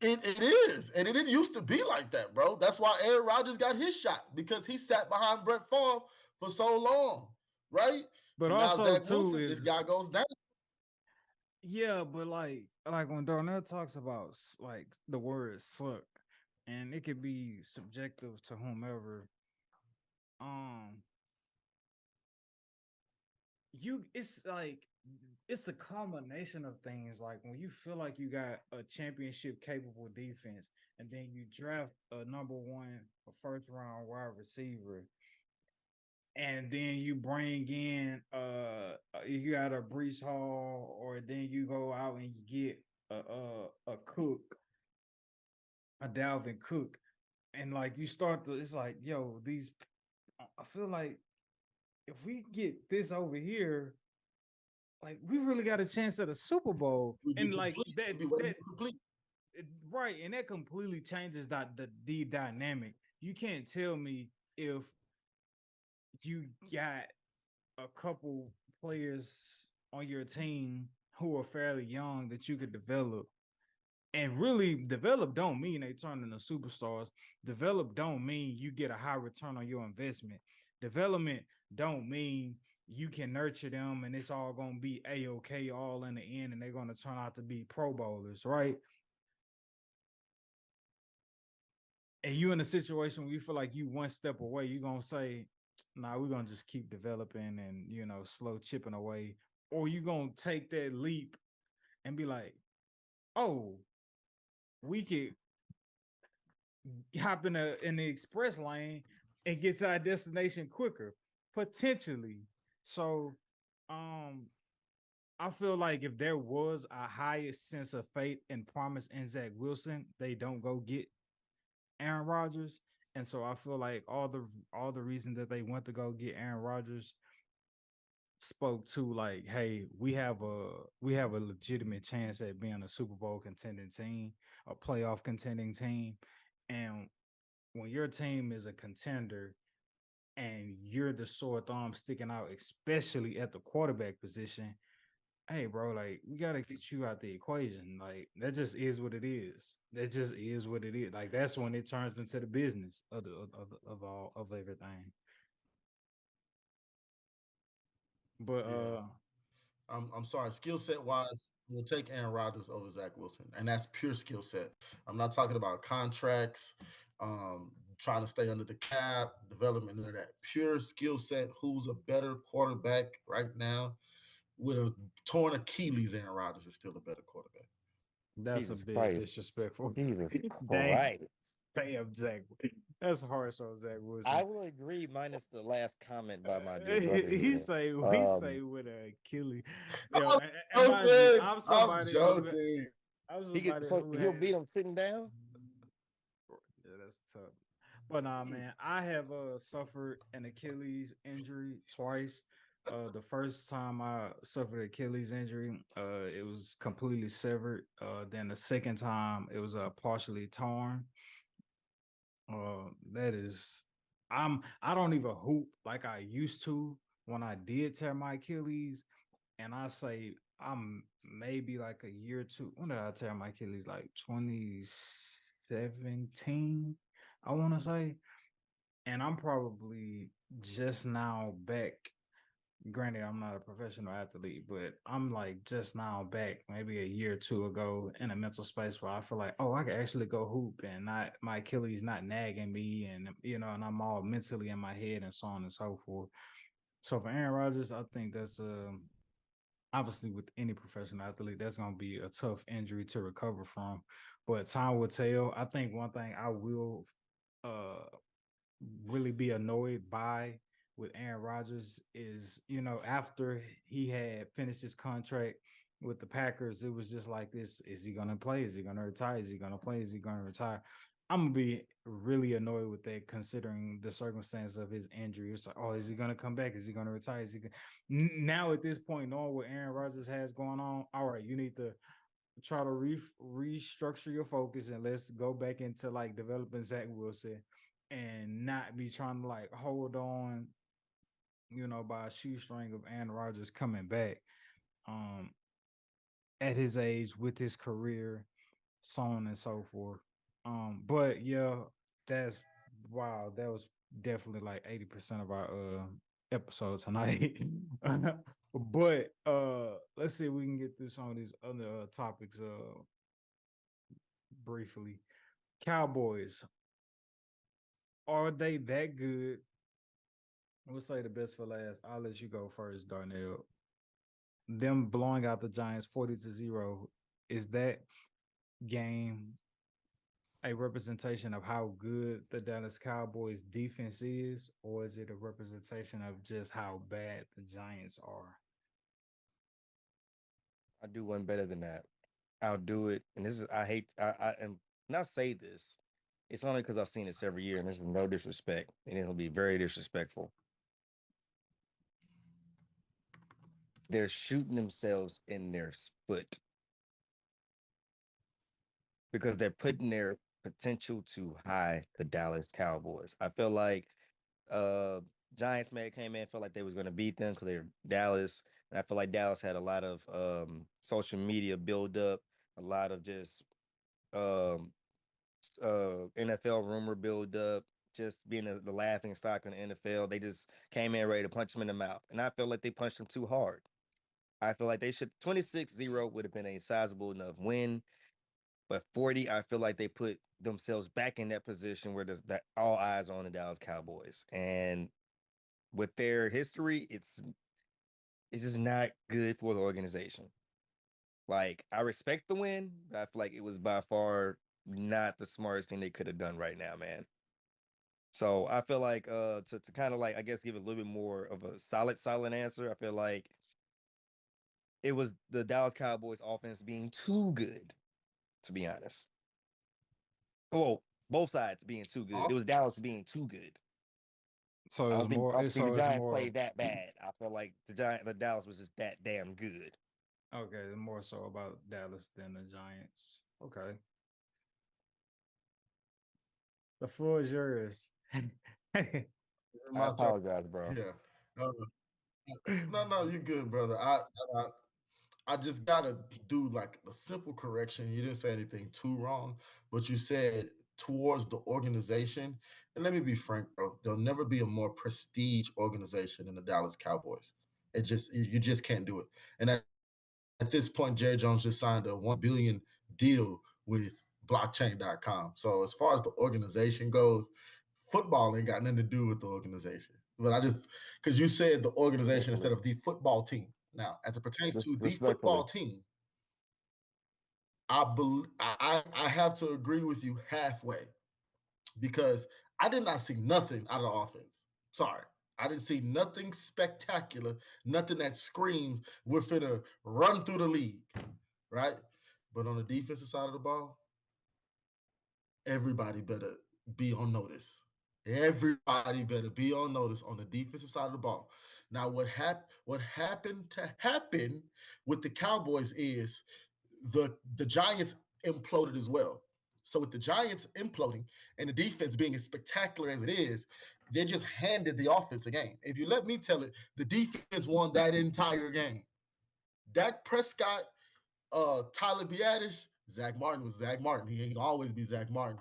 It is. And it didn't used to be like that, bro. That's why Aaron Rodgers got his shot because he sat behind Brett Favre for so long, right? But And now also Zach too Wilson, this guy goes down. yeah, but like when Darnell talks about like the word suck, and it could be subjective to whomever. Um, it's like it's a combination of things. Like when you feel like you got a championship capable defense, and then you draft a number one, a first round wide receiver, and then you bring in you got a Brees Hall, or then you go out and you get a Cook, a Dalvin Cook, and like you start to, it's like, yo, these, I feel like if we get this over here, like we really got a chance at a Super Bowl. We'd be And like complete. that, We'd be way more complete. right, and that completely changes the dynamic. You can't tell me if you got a couple players on your team who are fairly young that you could develop. And really, develop don't mean they turn into superstars. Develop don't mean you get a high return on your investment. Development don't mean you can nurture them and it's all gonna be a-okay all in the end, and they're gonna turn out to be Pro Bowlers, right? And you in a situation where you feel like you one step away, you're gonna say, nah, we're gonna just keep developing and slow chipping away. Or you gonna take that leap and be like, oh, we could hop in the express lane and get to our destination quicker, potentially. So I feel like if there was a highest sense of faith and promise in Zach Wilson, they don't go get Aaron Rodgers. And so I feel like all the reason that they went to go get Aaron Rodgers spoke to, like, hey, we have a legitimate chance at being a Super Bowl contending team, a playoff contending team. And when your team is a contender and you're the sore thumb sticking out, especially at the quarterback position, hey, bro, like we gotta get you out the equation. Like that just is what it is. That just is what it is. Like that's when it turns into the business of all of everything. But Yeah. I'm sorry. Skill set wise, we'll take Aaron Rodgers over Zach Wilson, and that's pure skill set. I'm not talking about contracts, trying to stay under the cap, development, none of that. Pure skill set. Who's a better quarterback right now? With a torn Achilles, Aaron Rodgers is still a better quarterback. that's a Jesus bit Christ. disrespectful. Jesus Dang, Christ. damn, Zach. That's harsh on Zach Wilson. I will agree, minus the last comment by my dear brother. He Here. say we say with a Achilles. Yo, I'm and mind you, joking. I'm I'm somebody who joking. I'm He could, somebody so who he'll beat has. him sitting down. Yeah, that's tough. But nah, man, I have suffered an Achilles injury twice. The first time I suffered Achilles injury, it was completely severed. Then the second time, it was partially torn. That is, I don't even hoop like I used to when I did tear my Achilles, and I say I'm maybe like a year or two. When did I tear my Achilles? Like 2017, I want to say. and I'm probably just now back. Granted, I'm not a professional athlete, but I'm like just now back, maybe a year or two ago, in a mental space where I feel like, oh, I can actually go hoop, and not my Achilles not nagging me, and and I'm all mentally in my head and so on and so forth. So for Aaron Rodgers, I think that's obviously with any professional athlete, that's going to be a tough injury to recover from. But time will tell. I think one thing I will uh really be annoyed by with Aaron Rodgers is, after he had finished his contract with the Packers, it was just like this: is he gonna play? Is he gonna retire? Is he gonna play? Is he gonna retire? I'm gonna be really annoyed with that, considering the circumstance of his injury. It's like, oh, is he gonna come back? Is he gonna retire? Is he gonna... Now at this point, knowing what Aaron Rodgers has going on, all right, you need to try to restructure your focus, and let's go back into like developing Zach Wilson, and not be trying to like hold on, by a shoestring of Aaron Rodgers coming back um at his age with his career, so on and so forth. But yeah, that's wow, that was definitely like 80% of our episode tonight. But let's see if we can get through some of these other topics briefly. Cowboys, are they that good? We'll say the best for last. I'll let you go first, Darnell. Them blowing out the Giants 40-0, is that game a representation of how good the Dallas Cowboys defense is, or is it a representation of just how bad the Giants are? I do one better than that. I'll do it. And this is I hate I am not say this. It's only because I've seen this every year, and this is no disrespect, and it'll be very disrespectful. They're shooting themselves in their foot because they're putting their potential too high. The Dallas Cowboys. I feel like uh Giants may came in felt like they was going to beat them because they're Dallas, and I feel like Dallas had a lot of social media build up, a lot of just um NFL rumor build up, just being the laughing stock in the NFL. They just came in ready to punch them in the mouth. And I feel like they punched them too hard. I feel like they should 26-0 would have been a sizable enough win. But 40, I feel like they put themselves back in that position where there's that all eyes on the Dallas Cowboys. And with their history, it's just not good for the organization. Like, I respect the win, but I feel like it was by far not the smartest thing they could have done right now, man. So I feel like to kind of like I guess give it a little bit more of a solid answer. I feel like it was the Dallas Cowboys offense being too good, to be honest. Well, both sides being too good. It was Dallas being too good. So I it's don't think more. I don't think the So it's Giants more. played that bad. I feel like the Dallas was just that damn good. Okay, more so about Dallas than the Giants. Okay, the floor is yours. I My turn. apologize, bro. Yeah. Uh, no, no, you're good, brother. I I just gotta do like a simple correction. You didn't say anything too wrong, but you said towards the organization. And let me be frank, bro. There'll never be a more prestige organization than the Dallas Cowboys. It just you just can't do it. And at this point, Jerry Jones just signed a 1 billion deal with blockchain.com. So as far as the organization goes, football ain't got nothing to do with the organization. But I just because you said the organization Respectfully, instead of the football team. Now, as it pertains to the football respectfully, team, I have to agree with you halfway because I did not see nothing out of the offense. Sorry. I didn't see nothing spectacular, nothing that screams we're finna run through the league, right? But on the defensive side of the ball, everybody better be on notice. Everybody better be on notice on the defensive side of the ball. Now, what happened to happen with the Cowboys is the Giants imploded as well. So with the Giants imploding and the defense being as spectacular as it is, they just handed the offense a game. If you let me tell it, the defense won that entire game. Dak Prescott, Tyler Biadasz, Zach Martin was Zach Martin. He ain't always be Zach Martin.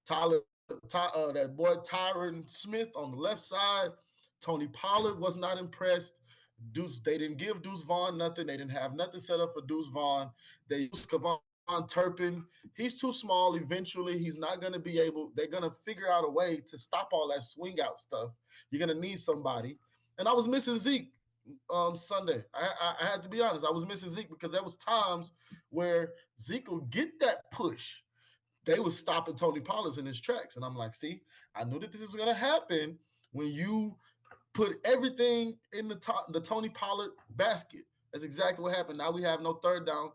Tyler that boy Tyron Smith on the left side. Tony Pollard was not impressed. They didn't give Deuce Vaughn nothing. They didn't have nothing set up for Deuce Vaughn. They used Kavon Turpin. He's too small. Eventually, he's not going to be able. They're going to figure out a way to stop all that swing out stuff. You're going to need somebody. And I was missing Zeke Sunday. I had to be honest. I was missing Zeke because there was times where Zeke will get that push. They was stopping Tony Pollard in his tracks. And I'm like, see, I knew that this is going to happen when you put everything in the Tony Pollard basket. That's exactly what happened. Now we have no third down,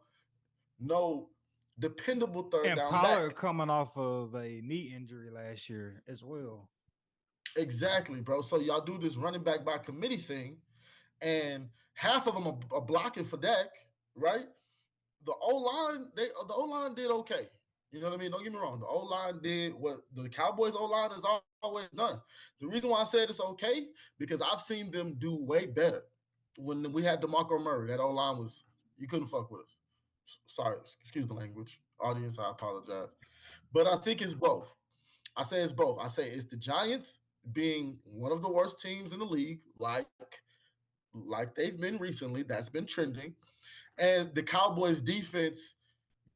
no dependable third down Pollard back. coming off of a knee injury last year as well. Exactly, bro. So y'all do this running back by committee thing, and half of them are blocking for Dak, right? The O-line did okay. You know what I mean? Don't get me wrong. The O-line did what the Cowboys O-line has always done. The reason why I said it's okay, because I've seen them do way better. When we had DeMarco Murray, that O-line was, you couldn't fuck with us. Sorry, excuse the language. Audience, I apologize. But I think it's both. I say it's both. I say it's the Giants being one of the worst teams in the league, like they've been recently. That's been trending. And the Cowboys defense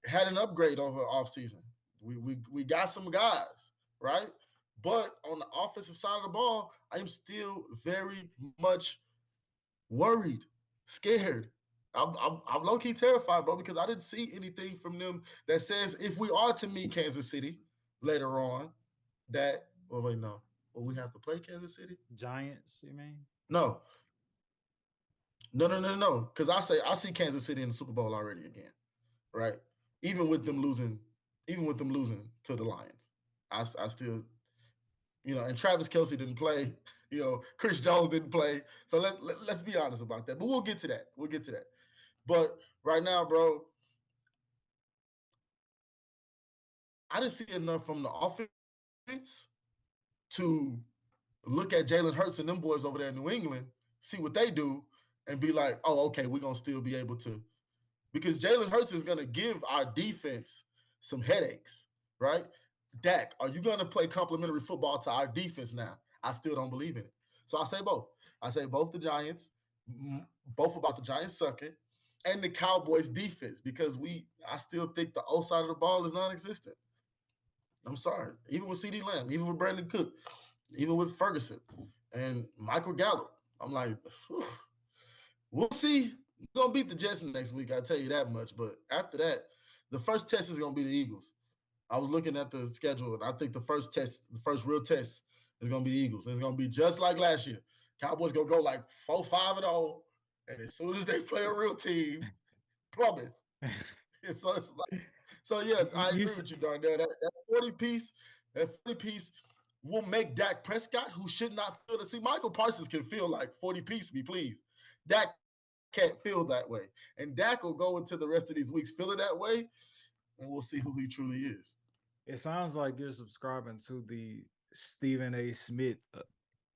had an upgrade over offseason. We got some guys, right? But on the offensive side of the ball, I am still very much worried, scared. I'm low key terrified, bro, because I didn't see anything from them that says if we are to meet Kansas City later on, that no, we have to play Kansas City. Giants, you mean? No. Because I see Kansas City in the Super Bowl already again, right? Even with them losing to the Lions, I still, and Travis Kelce didn't play. Chris Jones didn't play. So let's be honest about that. But we'll get to that. But right now, bro, I didn't see enough from the offense to look at Jalen Hurts and them boys over there in New England, see what they do, and be like, oh, okay, we're going to still be able to. Because Jalen Hurts is going to give our defense some headaches, right? Dak, are you going to play complementary football to our defense now? I still don't believe in it. So I say both. I say both the Giants, both about the Giants sucking, and the Cowboys defense, because I still think the O side of the ball is non-existent. I'm sorry. Even with CeeDee Lamb, even with Brandon Cook, even with Ferguson and Michael Gallup, I'm like, whew. We'll see. We're going to beat the Jets next week, I'll tell you that much. But after that, the first test is going to be the Eagles. I was looking at the schedule, and I think the first real test is going to be the Eagles. It's going to be just like last year. Cowboys going to go like 4-5-0, and as soon as they play a real team, plummet. So yeah, I agree with you, Darnell. That 40-piece will make Dak Prescott, who should not feel to see Michael Parsons can feel like 40-piece, be pleased. Dak can't feel that way. And Dak will go into the rest of these weeks feeling that way, and we'll see who he truly is. It sounds like you're subscribing to the Stephen A. Smith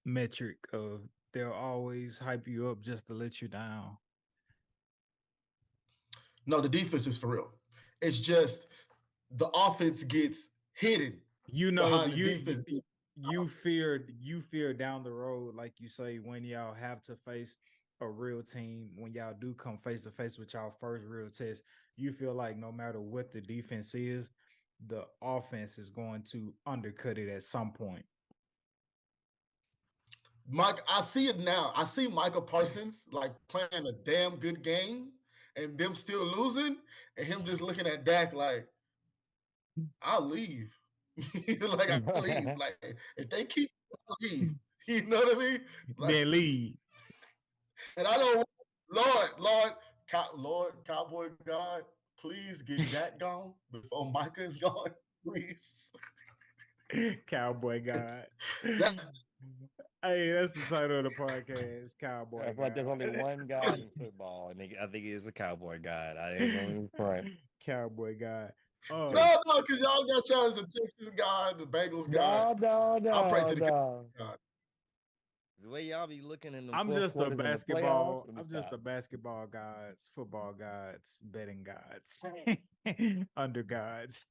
metric of they'll always hype you up just to let you down. No, the defense is for real. It's just the offense gets hidden. You fear down the road, like you say, when y'all have to face a real team, when y'all do come face to face with y'all first real test, you feel like no matter what the defense is, the offense is going to undercut it at some point. Mike, I see it now. I see Michael Parsons like playing a damn good game and them still losing, and him just looking at Dak like, I'll leave. Like, I'll leave. Like, if they keep, I'll leave. You know what I mean? Like, then leave. And I don't, Lord, Cowboy God, please get Dak gone before Micah is gone, please. Cowboy God. Hey, that's the title of the podcast, Cowboy God. Like there's only one God in football, and I think it's a Cowboy God. I ain't going front. Cowboy God. No, because y'all got y'all as the Texas God, the Bengals God. No. I'll pray to the God. The way y'all be looking in the I'm just a basketball gods, football gods, betting gods, under gods.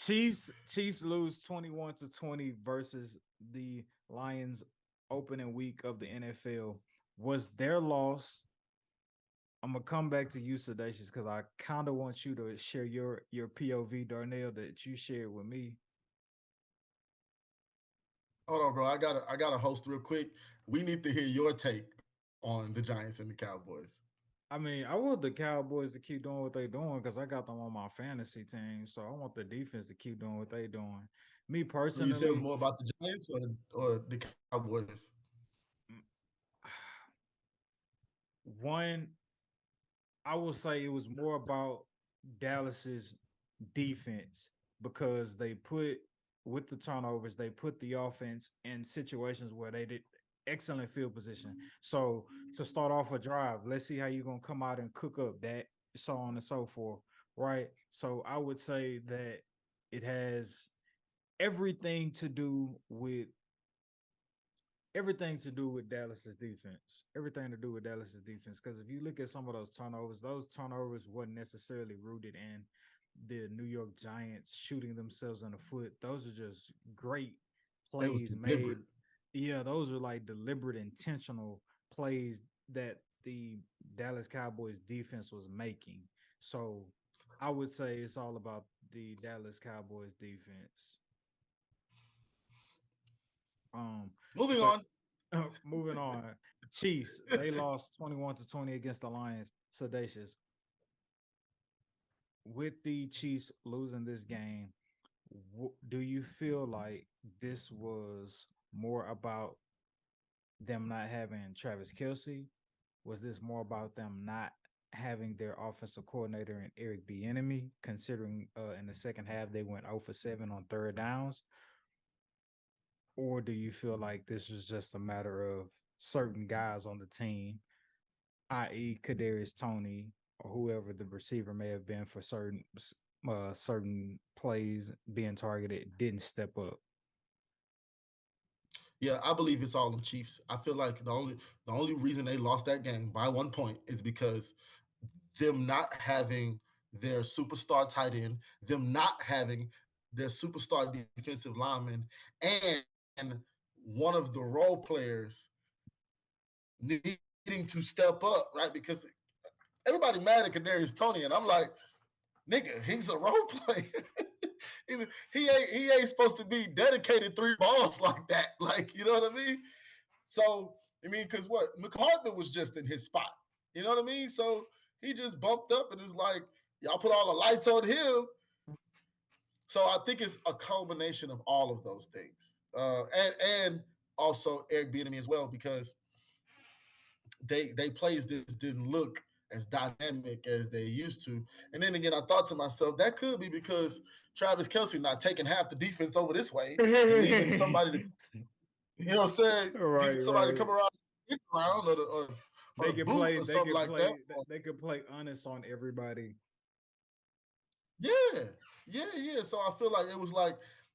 Chiefs lose 21-20 versus the Lions opening week of the NFL. Was their loss? I'm gonna come back to you, Sedacious, because I kind of want you to share your POV, Darnell, that you shared with me. Hold on, bro. I gotta host real quick. We need to hear your take on the Giants and the Cowboys. I mean, I want the Cowboys to keep doing what they're doing because I got them on my fantasy team. So I want the defense to keep doing what they're doing. Me So you say it's personally, more about the Giants or the Cowboys? one, I will say it was more about Dallas's defense because they put with the turnovers, they put the offense in situations where they did excellent field position. So to start off a drive, let's see how you're gonna come out and cook up that, so on and so forth. Right. So I would say that it has everything to do with everything to do with Dallas's defense. Everything to do with Dallas's defense. Because if you look at some of those turnovers wasn't necessarily rooted in the New York Giants shooting themselves in the foot. Those are just great It was plays made. deliberate. Yeah, those are like deliberate, intentional plays that the Dallas Cowboys defense was making. So I would say it's all about the Dallas Cowboys defense. Um, Moving but on. moving on, Chiefs, they lost 21-20 against the Lions. Sedacious. With the Chiefs losing this game, do you feel like this was more about them not having Travis Kelce? Was this more about them not having their offensive coordinator and Eric Bieniemy, considering in the second half they went 0 for 7 on third downs? Or do you feel like this was just a matter of certain guys on the team, i.e., Kadarius Toney or whoever the receiver may have been for certain plays being targeted, didn't step up? Yeah, I believe it's all the Chiefs. I feel like the only reason they lost that game by 1 point is because them not having their superstar tight end, them not having their superstar defensive lineman, and one of the role players needing to step up, right? Because everybody mad at Kadarius Toney, and I'm like, nigga, he's a role player. He ain't supposed to be dedicated 3 balls like that. Like, you know what I mean? So, I mean, because what? McCarthy was just in his spot. You know what I mean? So he just bumped up and it's like, y'all put all the lights on him. So I think it's a combination of all of those things. And also Eric Bieniemy as well, because they plays this didn't look as dynamic as they used to. And then again, I thought to myself, that could be because Travis Kelce not taking half the defense over this way and leaving somebody to, you know what I'm saying, Right, leaving somebody to right. come around or They the could boot play. or They something could like that. play. They could play honest on everybody. Yeah, yeah. So I feel like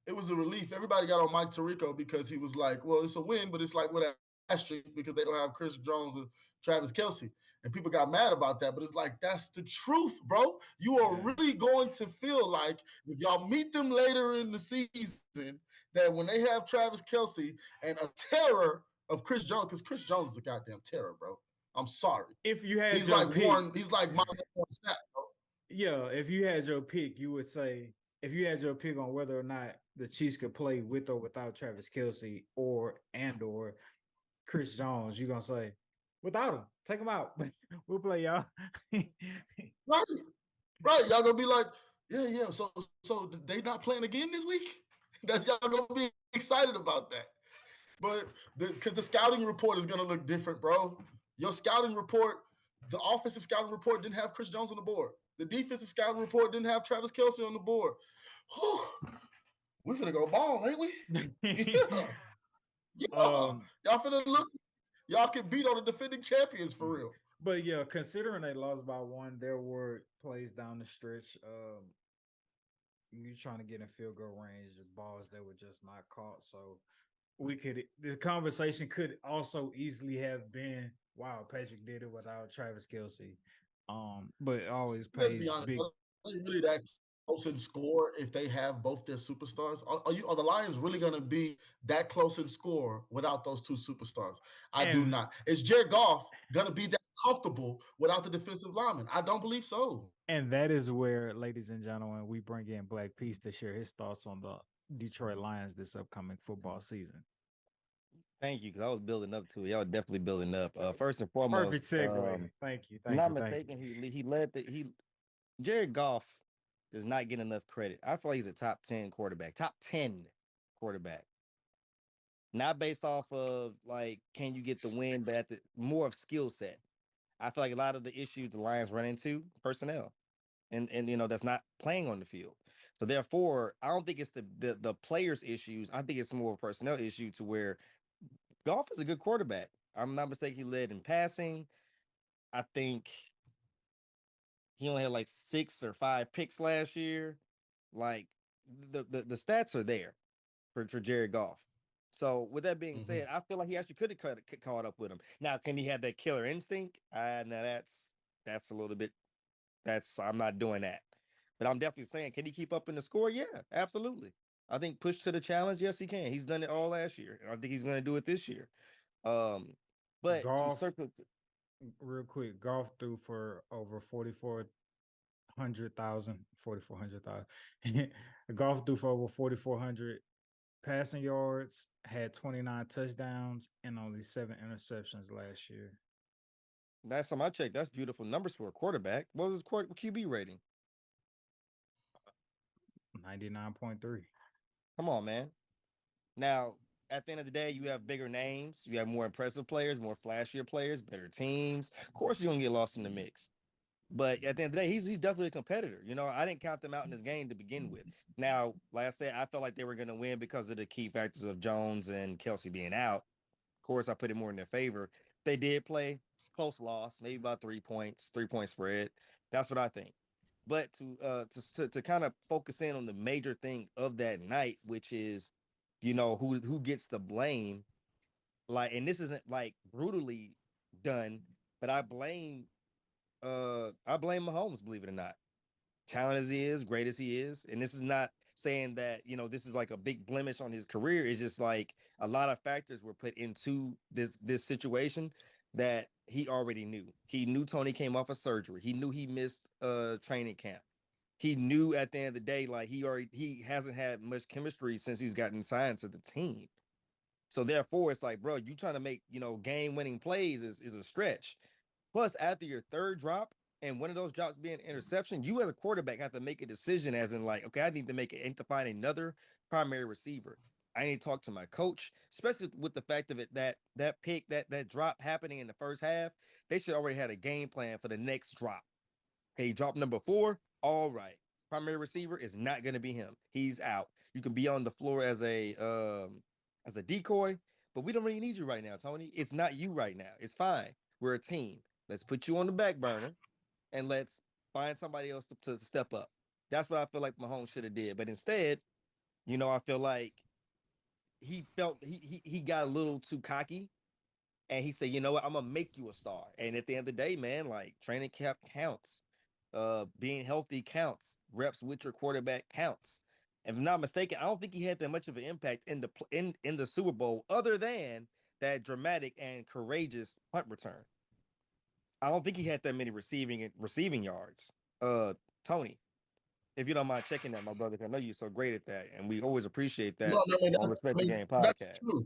it was a relief. Everybody got on Mike Tirico because he was like, well, it's a win, but it's like with an asterisk because they don't have Chris Jones and Travis Kelce. And people got mad about that, but it's like that's the truth, bro. You are Yeah. really going to feel like if y'all meet them later in the season, that when they have Travis Kelce and a terror of Chris Jones, because Chris Jones is a goddamn terror, bro. I'm sorry. If you had He's your like pick, Warren. He's like my snap, bro. yeah, if you had your pick, you would say if you had your pick on whether or not the Chiefs could play with or without Travis Kelce or Chris Jones, you're gonna say without him, take him out. We'll play y'all. Right. Right, y'all gonna be like, yeah. So they not playing again this week? That's y'all gonna be excited about that. But because the scouting report is gonna look different, bro. Your scouting report, the offensive scouting report didn't have Chris Jones on the board. The defensive scouting report didn't have Travis Kelce on the board. Whew, we finna go ball, ain't we? Yeah, yeah. um, Y'all finna look. Y'all can beat on the defending champions for real. but yeah, considering they lost by one, there were plays down the stretch. You're trying to get in field goal range of balls that were just not caught. So the conversation could also easily have been, wow, Patrick did it without Travis Kelce. But it always Let's be pays honest. big. Are they really that close in score if they have both their superstars? Are the Lions really going to be that close in score without those two superstars? I do And not. Is Jared Goff going to be that comfortable without the defensive lineman? I don't believe so. and that is where, ladies and gentlemen, we bring in Black Peace to share his thoughts on the Detroit Lions this upcoming football season. Thank you, because I was building up to it. Y'all definitely building up. First and Perfect foremost, segue. Thank you. I'm Thank not you. Thank you. mistaken, he led the he Jared Goff does not get enough credit. I feel like he's a top 10 quarterback, top 10 quarterback. Not based off of like, can you get the win, but at the more of skill set. I feel like a lot of the issues the Lions run into personnel, and that's not playing on the field. So therefore, I don't think it's the players' issues. I think it's more of a personnel issue to where Goff is a good quarterback. I'm not mistaken. He led in passing. I think he only had like 6 or 5 picks last year. Like the stats are there for Jared Goff. So with that being said, I feel like he actually could have caught up with him. Now, can he have that killer instinct? Now that's a little bit. I'm not doing that. But I'm definitely saying, can he keep up in the score? Yeah, absolutely. I think push to the challenge. Yes, he can. He's done it all last year. I think he's going to do it this year. But to Golf, circle, real quick, Golf threw for over 4,400,000, 4,400,000. Golf threw for over 4,400 passing yards, had 29 touchdowns, and only 7 interceptions last year. last time I checked, that's beautiful numbers for a quarterback. What was his QB rating? 99.3. Come on, man. Now, at the end of the day, you have bigger names, you have more impressive players, more flashier players, better teams. Of course, you're gonna get lost in the mix. But at the end of the day, he's definitely a competitor. I didn't count them out in this game to begin with. Now, like I said, I felt like they were going to win because of the key factors of Jones and Kelsey being out. Of course, I put it more in their favor. They did play close loss, maybe about 3 points, 3 point spread. That's what I think. But to kind of focus in on the major thing of that night, which is, who gets the blame. Like, and this isn't like brutally done, but I blame Mahomes, believe it or not. Talent as he is, great as he is, and this is not saying that this is like a big blemish on his career. It's just like a lot of factors were put into this situation that he already knew. He knew Tony came off of surgery. He knew he missed training camp. He knew at the end of the day, like he hasn't had much chemistry since he's gotten signed to the team. So therefore, it's like, bro, you trying to make game winning plays is a stretch. Plus, after your third drop and one of those drops being interception, you as a quarterback have to make a decision, as in like, okay, I need to find another primary receiver. I need to talk to my coach, especially with the fact of it that pick that drop happening in the first half. They should already had a game plan for the next drop. Hey, drop number 4. All right, primary receiver is not going to be him. He's out. You can be on the floor as a decoy, but we don't really need you right now, Tony. It's not you right now. It's fine. We're a team. Let's put you on the back burner and let's find somebody else to step up. That's what I feel like Mahomes should have did. But instead, I feel like he got a little too cocky and he said, you know what, I'm gonna make you a star. And at the end of the day, man, like training camp counts. Being healthy counts. Reps with your quarterback counts. If I'm not mistaken, I don't think he had that much of an impact in the Super Bowl, other than that dramatic and courageous punt return. I don't think he had that many receiving yards. Tony, if you don't mind checking that, my brother, I know you're so great at that, and we always appreciate that No, no, man, on that's Respect I the mean Game that's podcast. true.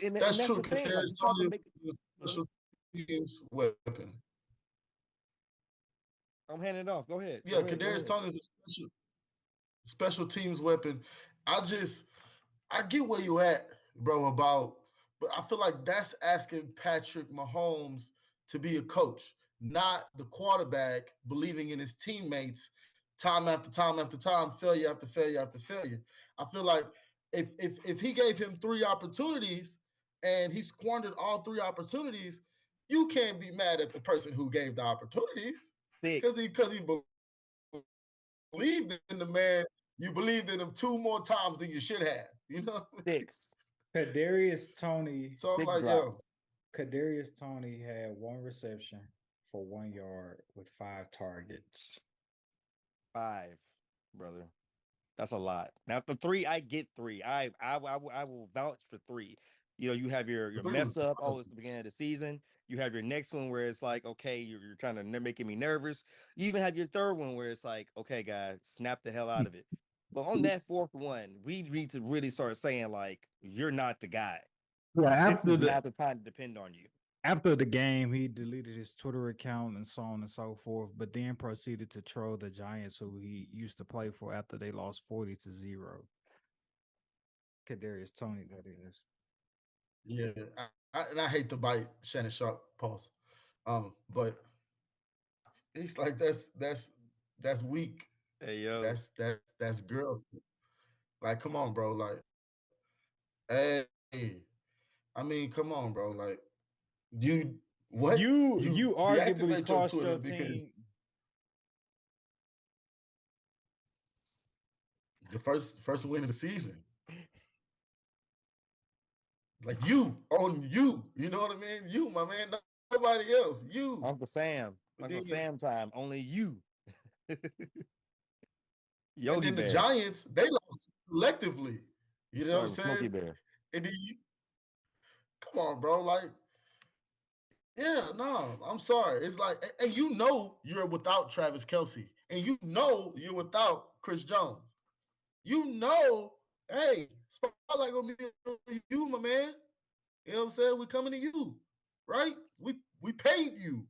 And That's that's true. the thing. Like Kadarius you have to Toney make. is a Mhm. special teams weapon. I'm handing it off. Go ahead. Yeah, Go ahead. Go Kadarius ahead. Toney is a special teams weapon. I just I get where you at, bro, but I feel like that's asking Patrick Mahomes to be a coach, not the quarterback believing in his teammates time after time after time, failure after failure after failure. I feel like if he gave him 3 opportunities and he squandered all 3 opportunities, you can't be mad at the person who gave the opportunities Six. because he believed in the man. You believed in him 2 more times than you should have. You know. Six. Kadarius Toney, So I'm Six like, yo, drops. Kadarius Toney had 1 reception for 1 yard with 5 targets. 5. brother. That's a lot. Now, for 3, I get 3. I will vouch for 3. You know, you have The your three was mess up. Oh, positive. it's the beginning of the season. You have your next one where it's like, okay, you're kind of making me nervous. You even have your third one where it's like, okay, guys, snap the hell out of it. But on that fourth one, we need to really start saying like, you're not the guy. Yeah, This is not the time to depend on you. after the game, he deleted his Twitter account and so on and so forth, but then proceeded to troll the Giants, who he used to play for, after they lost 40-0. Kadarius Toney, that is. Yeah, and I hate to bite Shannon Sharp pause, but he's like that's weak. Hey yo, That's girls. Like, come on, bro. Like, hey, I mean, come on, bro. Like, you what you You arguably deactivate your cost Twitter your because team. the first win of the season. Like you on you. You know what I mean? You, my man, nobody else. You. Uncle Sam, But Uncle then, Sam time. Only you, and Yogi then the Bear. Giants, they lost collectively. You know what I'm Sorry, Smokey saying? Bear. And then come on, bro. Like, yeah, no, I'm sorry. It's like, and you know you're without Travis Kelsey, and you know you're without Chris Jones. You know, hey, spotlight gonna be on you, my man. You know what I'm saying? We coming to you, right? We paid you,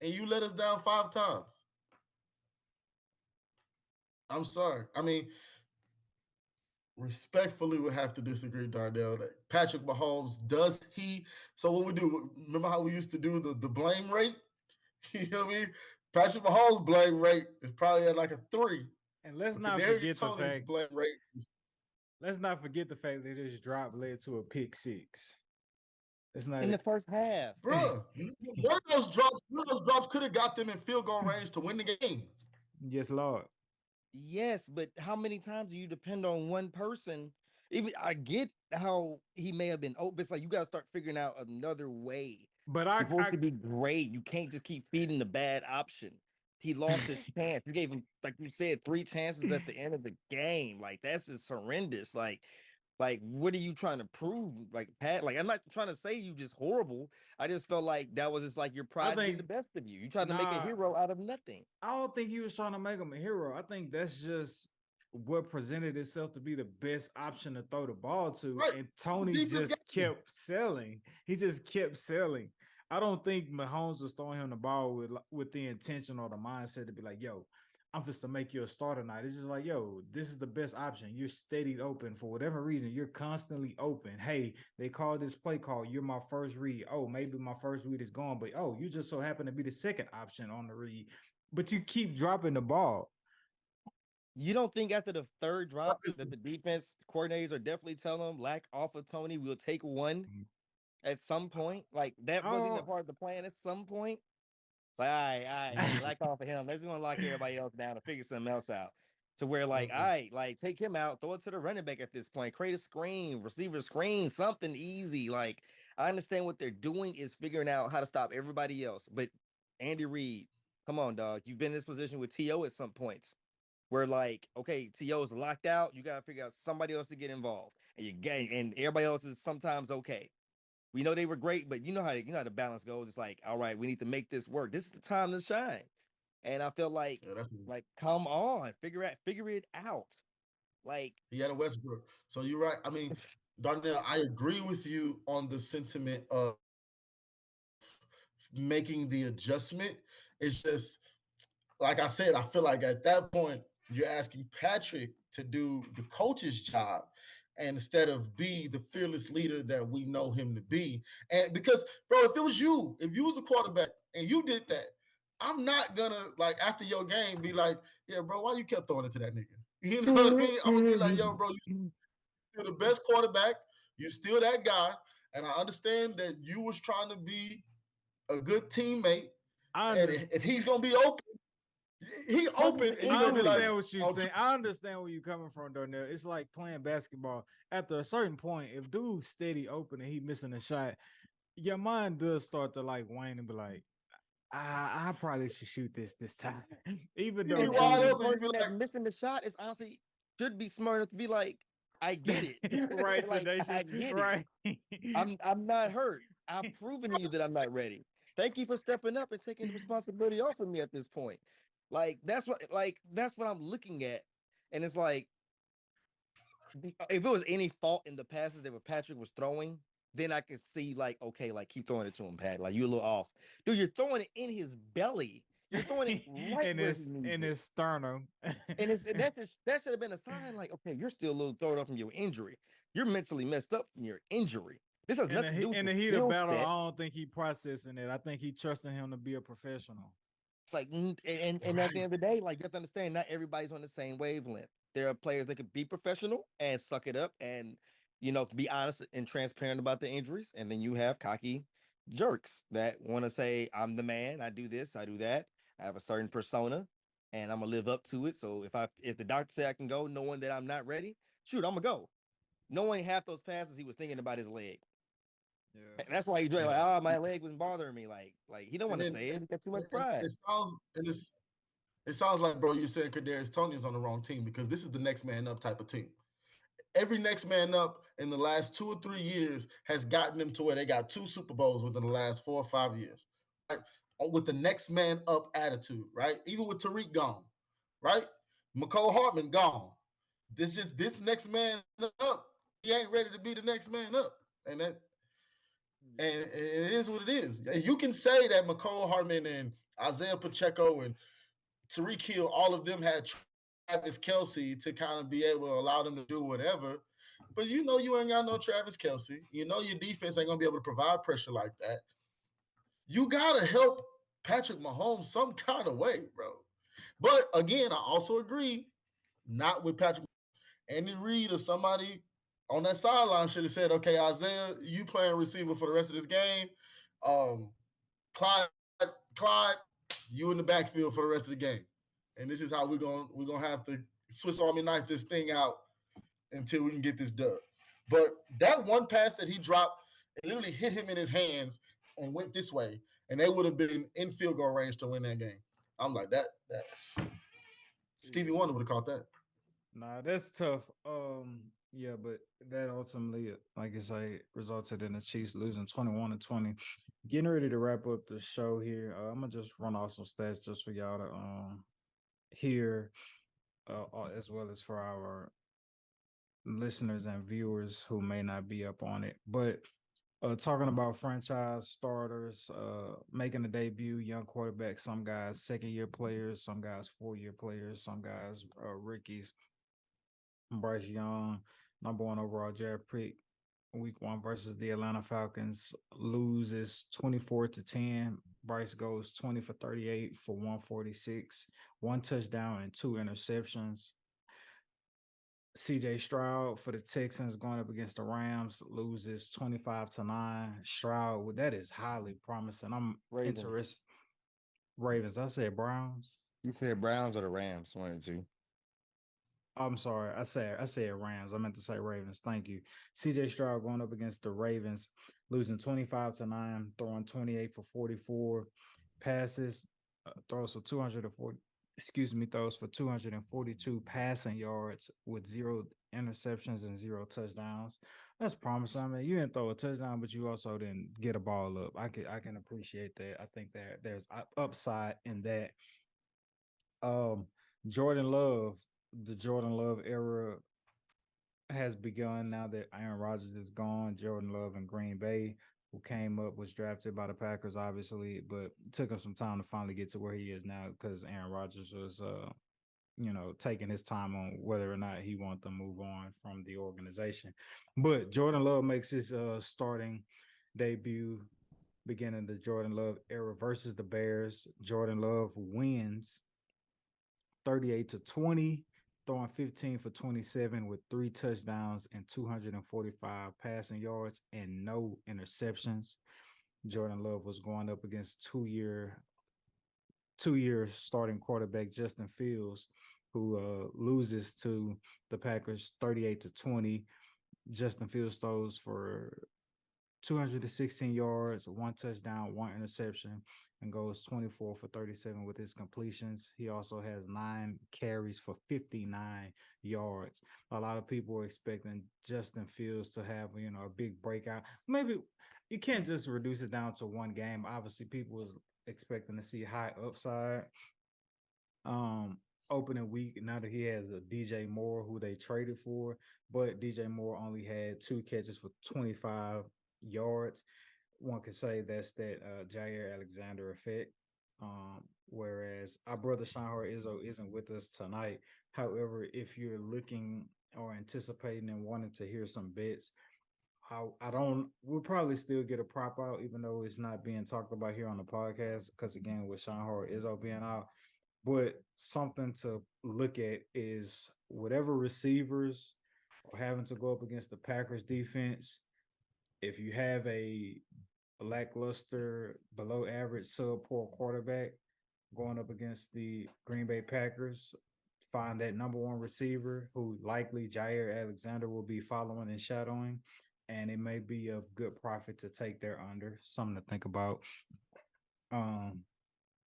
and you let us down 5 times. I'm sorry. I mean, respectfully, would have to disagree, Darnell. That Patrick Mahomes does he? So what we do? Remember how we used to do the blame rate? You know what I mean? Patrick Mahomes' blame rate is probably at like a 3. And let's But not Kadarius forget the Toney's fact. blame rate is, Let's not forget the fact that this drop led to a pick six. It's not. In the first half. bruh. One of those drops could have got them in field goal range to win the game. Yes, Lord. Yes, but how many times do you depend on one person? Even I get how he may have been open. It's like you got to start figuring out another way. But You're supposed to be great. You can't just keep feeding the bad option. He lost his chance. You gave him, like you said, 3 chances at the end of the game. Like that's just horrendous. Like, what are you trying to prove? Like, Pat, like, I'm not trying to say you just horrible. I just felt like that was just like your I pride getting think the best of you. You tried to make a nah. hero out of nothing. I don't think he was trying to make him a hero. I think that's just what presented itself to be the best option to throw the ball to. Right. And Tony Defense just game. kept selling. He just kept selling. I don't think Mahomes was throwing him the ball with the intention or the mindset to be like, yo, I'm just to make you a starter tonight. It's just like, yo, this is the best option. You're steadied open for whatever reason. You're constantly open. Hey, they call this play call. You're my first read. Oh, maybe my first read is gone, but oh, you just so happen to be the second option on the read. But you keep dropping the ball. You don't think after the third drop that the defense coordinators are definitely telling them, lack off of Tony, we'll take one at some point? Like, that wasn't a Oh, part of the plan at some point? Like, all right, yeah, lack off of him. Let's gonna lock everybody else down and figure something else out. To where, like, all right, like, take him out, throw it to the running back at this point, create a screen, receiver screen, something easy. Like, I understand what they're doing is figuring out how to stop everybody else. But Andy Reid, come on, dog. You've been in this position with T.O. at some points where, like, okay, T.O. is locked out. You got to figure out somebody else to get involved. And and everybody else is sometimes okay. We know they were great, but you know how the balance goes. It's like, all right, we need to make this work. This is the time to shine. And I feel Yeah, that's come on, figure it out. Like, he had a Westbrook. So you're right. I mean, Darnell, I agree with you on the sentiment of making the adjustment. It's just like I said, I feel like at that point, you're asking Patrick to do the coach's job and instead of be the fearless leader that we know him to be. And because, bro, if you was a quarterback and you did that, I'm not gonna like after your game be like, yeah, bro, why you kept throwing it to that nigga? You know what I mean? I'm gonna be like, yo, bro, you still the best quarterback. You're still that guy. And I understand that you was trying to be a good teammate. I And understand. if he's gonna be open, he open and you're I gonna be like, understand what you're oh, saying. I understand where you're coming from, Darnell. It's like playing basketball. After a certain point, if dude's steady open and he missing a shot, your mind does start to like wane and be like, I probably should shoot this time, even You though be And wide the dude, open. You be person that's like, missing the shot is honestly should be smart enough to be like, I get it. right? So Like, they I should, get it. right? I'm not hurt. I've proven to you that I'm not ready. Thank you for stepping up and taking the responsibility off of me at this point. That's what I'm looking at. And it's like, if it was any fault in the passes that Patrick was throwing, then I could see like, okay, like keep throwing it to him, Pat. Like you're a little off. Dude, you're throwing it in his belly. You're throwing it right where he needs in it. his sternum. And that should have been a sign, like, okay, you're still a little thrown off from your injury. You're mentally messed up from your injury. This has nothing to do with In the the heat of skill battle, I set. don't think he processing it. I think he trusting him to be a professional. It's like, and at the end of the day, like you have to understand, not everybody's on the same wavelength. There are players that could be professional and suck it up and be honest and transparent about the injuries. And then you have cocky jerks that want to say, I'm the man, I do this, I do that. I have a certain persona and I'm gonna live up to it. So if the doctor say I can go, knowing that I'm not ready, shoot, I'm gonna go. Knowing half those passes, he was thinking about his leg. Yeah. And that's why he's like, yeah. oh, my leg wasn't bothering me. Like he don't And want to then say it. He got too much and pride. it sounds like, bro, you said Kadarius Toney's on the wrong team because this is the next man up type of team. Every next man up in the last 2 or 3 years has gotten them to where they got 2 Super Bowls within the last 4 or 5 years. Right? With the next man up attitude, right? Even with Tariq gone, right? McCole Hartman gone. This next man up. He ain't ready to be the next man up. And it is what it is. And you can say that McCole Hartman and Isaiah Pacheco and Tariq Hill, all of them had Travis Kelsey to kind of be able to allow them to do whatever. But you ain't got no Travis Kelsey. You know your defense ain't gonna be able to provide pressure like that. You gotta help Patrick Mahomes some kind of way, bro. But again, I also agree, not with Patrick. Andy Reid or somebody on that sideline should have said, "Okay, Isaiah, you playing receiver for the rest of this game. Um, Clyde, Clyde, you in the backfield for the rest of the game. And this is how we're gonna have to Swiss Army knife this thing out until we can get this done." But that one pass that he dropped, it literally hit him in his hands and went this way, and they would have been in field goal range to win that game. I'm like that Stevie Wonder would have caught that. Nah, that's tough. Yeah, but that ultimately, like I say, resulted in the Chiefs losing 21-20. Getting ready to wrap up the show here. I'm gonna just run off some stats just for y'all to hear, as well as for our listeners and viewers who may not be up on it. But talking about franchise starters, making a debut, young quarterbacks, some guys 2nd-year players, some guys 4-year players, some guys rookies. Bryce Young, number 1 overall draft pick, week 1 versus the Atlanta Falcons, loses 24-10. Bryce goes 20 for 38 for 146, 1 touchdown and 2 interceptions. CJ Stroud for the Texans going up against the Rams loses 25-9. Stroud, that is highly promising. I'm interested. Ravens. I said Browns. You said Browns or the Rams, 1 and 2. I'm sorry. I said Rams. I meant to say Ravens. Thank you. CJ Stroud going up against the Ravens, losing 25-9, throwing 28 for 44 passes, throws for 240. Throws for 242 passing yards with 0 interceptions and 0 touchdowns. That's promising. I mean, you didn't throw a touchdown, but you also didn't get a ball up. I can appreciate that. I think that there's upside in that. Jordan Love, the Jordan Love era has begun now that Aaron Rodgers is gone. Jordan Love in Green Bay, who was drafted by the Packers, obviously, but it took him some time to finally get to where he is now because Aaron Rodgers was, taking his time on whether or not he wanted to move on from the organization. But Jordan Love makes his starting debut, beginning the Jordan Love era versus the Bears. Jordan Love wins 38-20, throwing 15 for 27 with 3 touchdowns and 245 passing yards and no interceptions. Jordan Love was going up against two-year starting quarterback Justin Fields, who loses to the Packers 38-20. Justin Fields throws for 216 yards, one touchdown, one interception, and goes 24 for 37 with his completions. He also has 9 carries for 59 yards. A lot of people are expecting Justin Fields to have, a big breakout. Maybe you can't just reduce it down to one game. Obviously, people was expecting to see high upside. Um, Opening week, now that he has a DJ Moore who they traded for, but DJ Moore only had 2 catches for 25 yards. One could say that's that Jair Alexander effect. Whereas our brother Shahar Izzo isn't with us tonight. However, if you're looking or anticipating and wanting to hear some bets, I don't. We'll probably still get a prop out, even though it's not being talked about here on the podcast. Because again, with Shahar Izzo being out, but something to look at is whatever receivers are having to go up against the Packers defense. If you have a lackluster, below average, subpar quarterback going up against the Green Bay Packers, find that number one receiver who likely Jair Alexander will be following and shadowing. And it may be of good profit to take their under. Something to think about.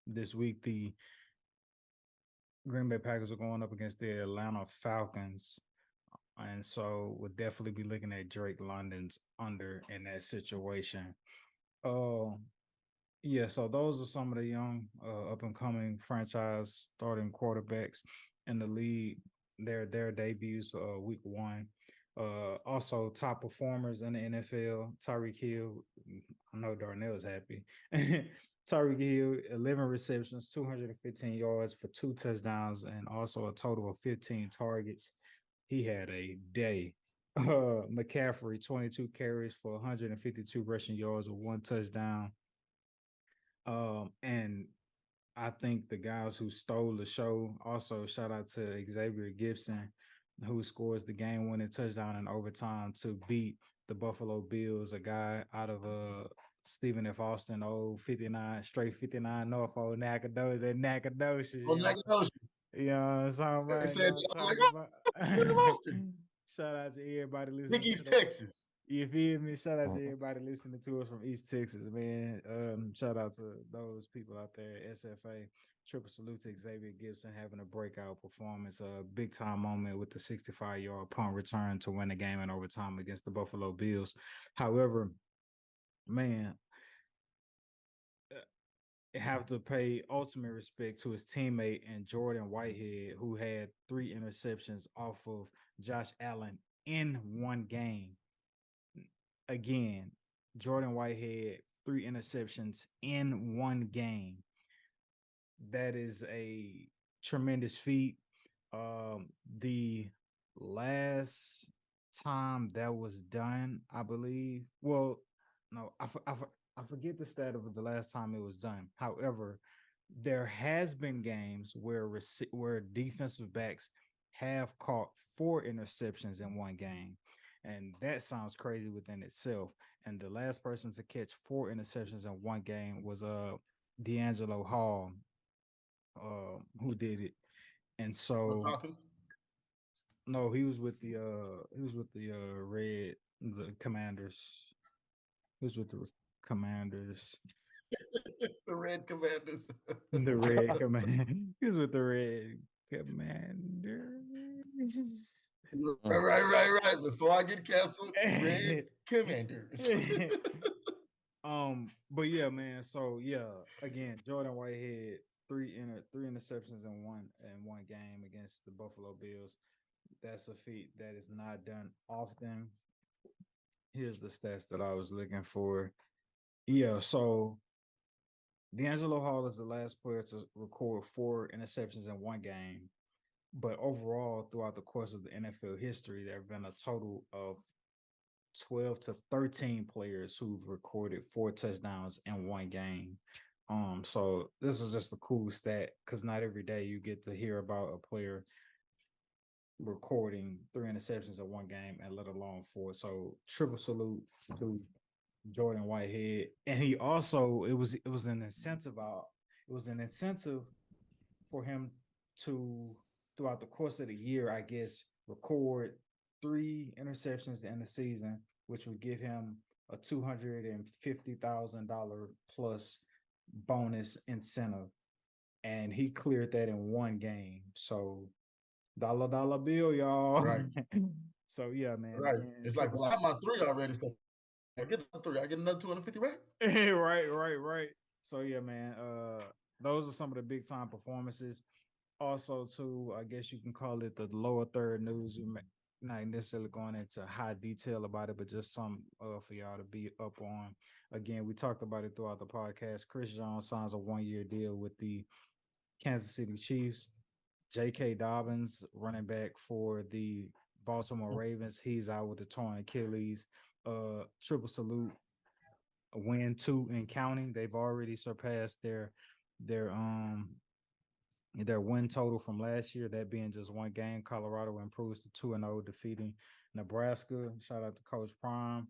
This week, the Green Bay Packers are going up against the Atlanta Falcons. And so we'll definitely be looking at Drake London's under in that situation. Yeah, so those are some of the young up and coming franchise starting quarterbacks in the league. Their debuts week one. Also top performers in the NFL. Tyreek Hill. I know Darnell's happy. Tyreek Hill, 11 receptions, 215 yards for 2 touchdowns, and also a total of 15 targets. He had a day. McCaffrey, 22 carries for 152 rushing yards with 1 touchdown. And I think the guys who stole the show, also shout out to Xavier Gibson, who scores the game-winning touchdown in overtime to beat the Buffalo Bills, a guy out of Stephen F. Austin, old 59, straight 59 Norfolk, Nacogdoches. Oh, Nacogdoches. You know what I'm They right? said, You know I'm like, what I'm talking about? Austin. Shout out to everybody listening Big to East, the Texas. You feel me? Shout out to everybody listening to us from East Texas, man. Shout out to those people out there at SFA. Triple salute to Xavier Gibson having a breakout performance, a big time moment with the 65-yard punt return to win the game in overtime against the Buffalo Bills. However, man, have to pay ultimate respect to his teammate and Jordan Whitehead, who had 3 interceptions off of Josh Allen in one game. Again, Jordan Whitehead, 3 interceptions in one game. That is a tremendous feat. The last time that was done, I believe. Well, no, I forget the stat of the last time it was done. However, there has been games where defensive backs have caught 4 interceptions in one game. And that sounds crazy within itself. And the last person to catch 4 interceptions in one game was D'Angelo Hall, who did it. And so no, he was with the the Commanders. He was with the Commanders. The Red Commanders. The Red Commander. He was with the Red Commanders. Right. Before I get canceled, Red Commanders. But yeah, man. So yeah, again, Jordan Whitehead, three interceptions in one game against the Buffalo Bills. That's a feat that is not done often. Here's the stats that I was looking for. Yeah, so D'Angelo Hall is the last player to record 4 interceptions in one game. But overall, throughout the course of the NFL history, there have been a total of 12 to 13 players who've recorded 4 touchdowns in one game. So this is just a cool stat because not every day you get to hear about a player recording 3 interceptions in one game and let alone 4. So triple salute to Jordan Whitehead. And he also it was an incentive for him to throughout the course of the year, I guess, record 3 interceptions in the season, which would give him a $250,000 plus bonus incentive, and he cleared that in one game. So dollar bill, y'all. Right. So yeah, man. Right. Again, It's like, well, I have my 3 already, so I get another 3. I get another 250, right? right. So yeah, man. Those are some of the big time performances. Also, too, I guess you can call it the lower third news. We may not necessarily going into high detail about it, but just some for y'all to be up on. Again, we talked about it throughout the podcast. Chris Jones signs a 1-year deal with the Kansas City Chiefs. J.K. Dobbins, running back for the Baltimore Ravens, he's out with a torn Achilles. Triple salute, a win 2 and counting. They've already surpassed their win total from last year, that being just one game. Colorado improves to 2-0, defeating Nebraska. Shout out to Coach Prime.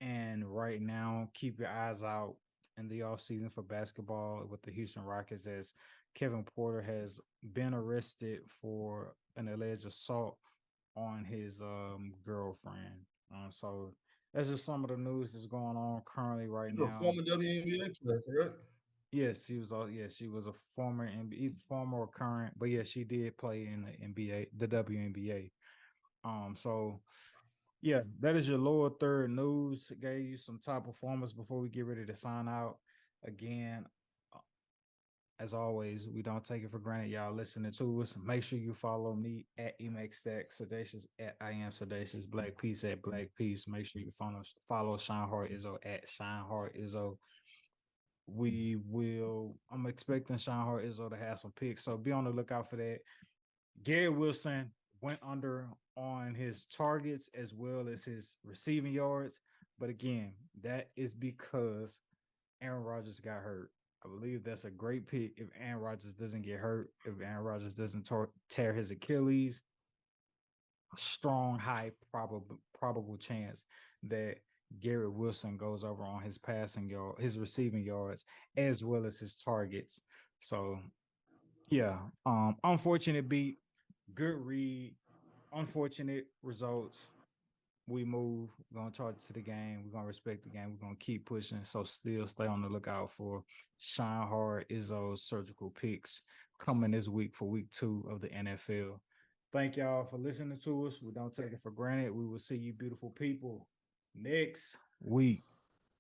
And right now, keep your eyes out in the offseason for basketball with the Houston Rockets, as Kevin Porter has been arrested for an alleged assault on his girlfriend. So that's just some of the news that's going on currently right He's a now. former WNBA player, correct? Yes, she was. Yes, she was a former NBA, former or current, but yeah, she did play in the NBA, the WNBA. So yeah, that is your lower third news. Gave you some top performers before we get ready to sign out. Again, as always, we don't take it for granted y'all listening to us. Make sure you follow me at EMAXStack, Sedacious at I Am Sedacious, Black Peace at Black Peace. Make sure you follow Shine Heart Izzo at Shine Heart Izzo. I'm expecting Shine Heart Izzo to have some picks, so be on the lookout for that. Gary Wilson went under on his targets as well as his receiving yards. But again, that is because Aaron Rodgers got hurt. I believe that's a great pick if Aaron Rodgers doesn't get hurt, if Aaron Rodgers doesn't tear his Achilles. Strong, high probable chance that Garrett Wilson goes over on his his receiving yards, as well as his targets. So yeah, unfortunate beat, good read, unfortunate results. We move, we're gonna charge to the game, we're gonna respect the game, we're gonna keep pushing. So still stay on the lookout for Shine Hard Izzo's surgical picks coming this week for week 2 of the NFL. Thank y'all for listening to us. We don't take it for granted. We will see you beautiful people next week.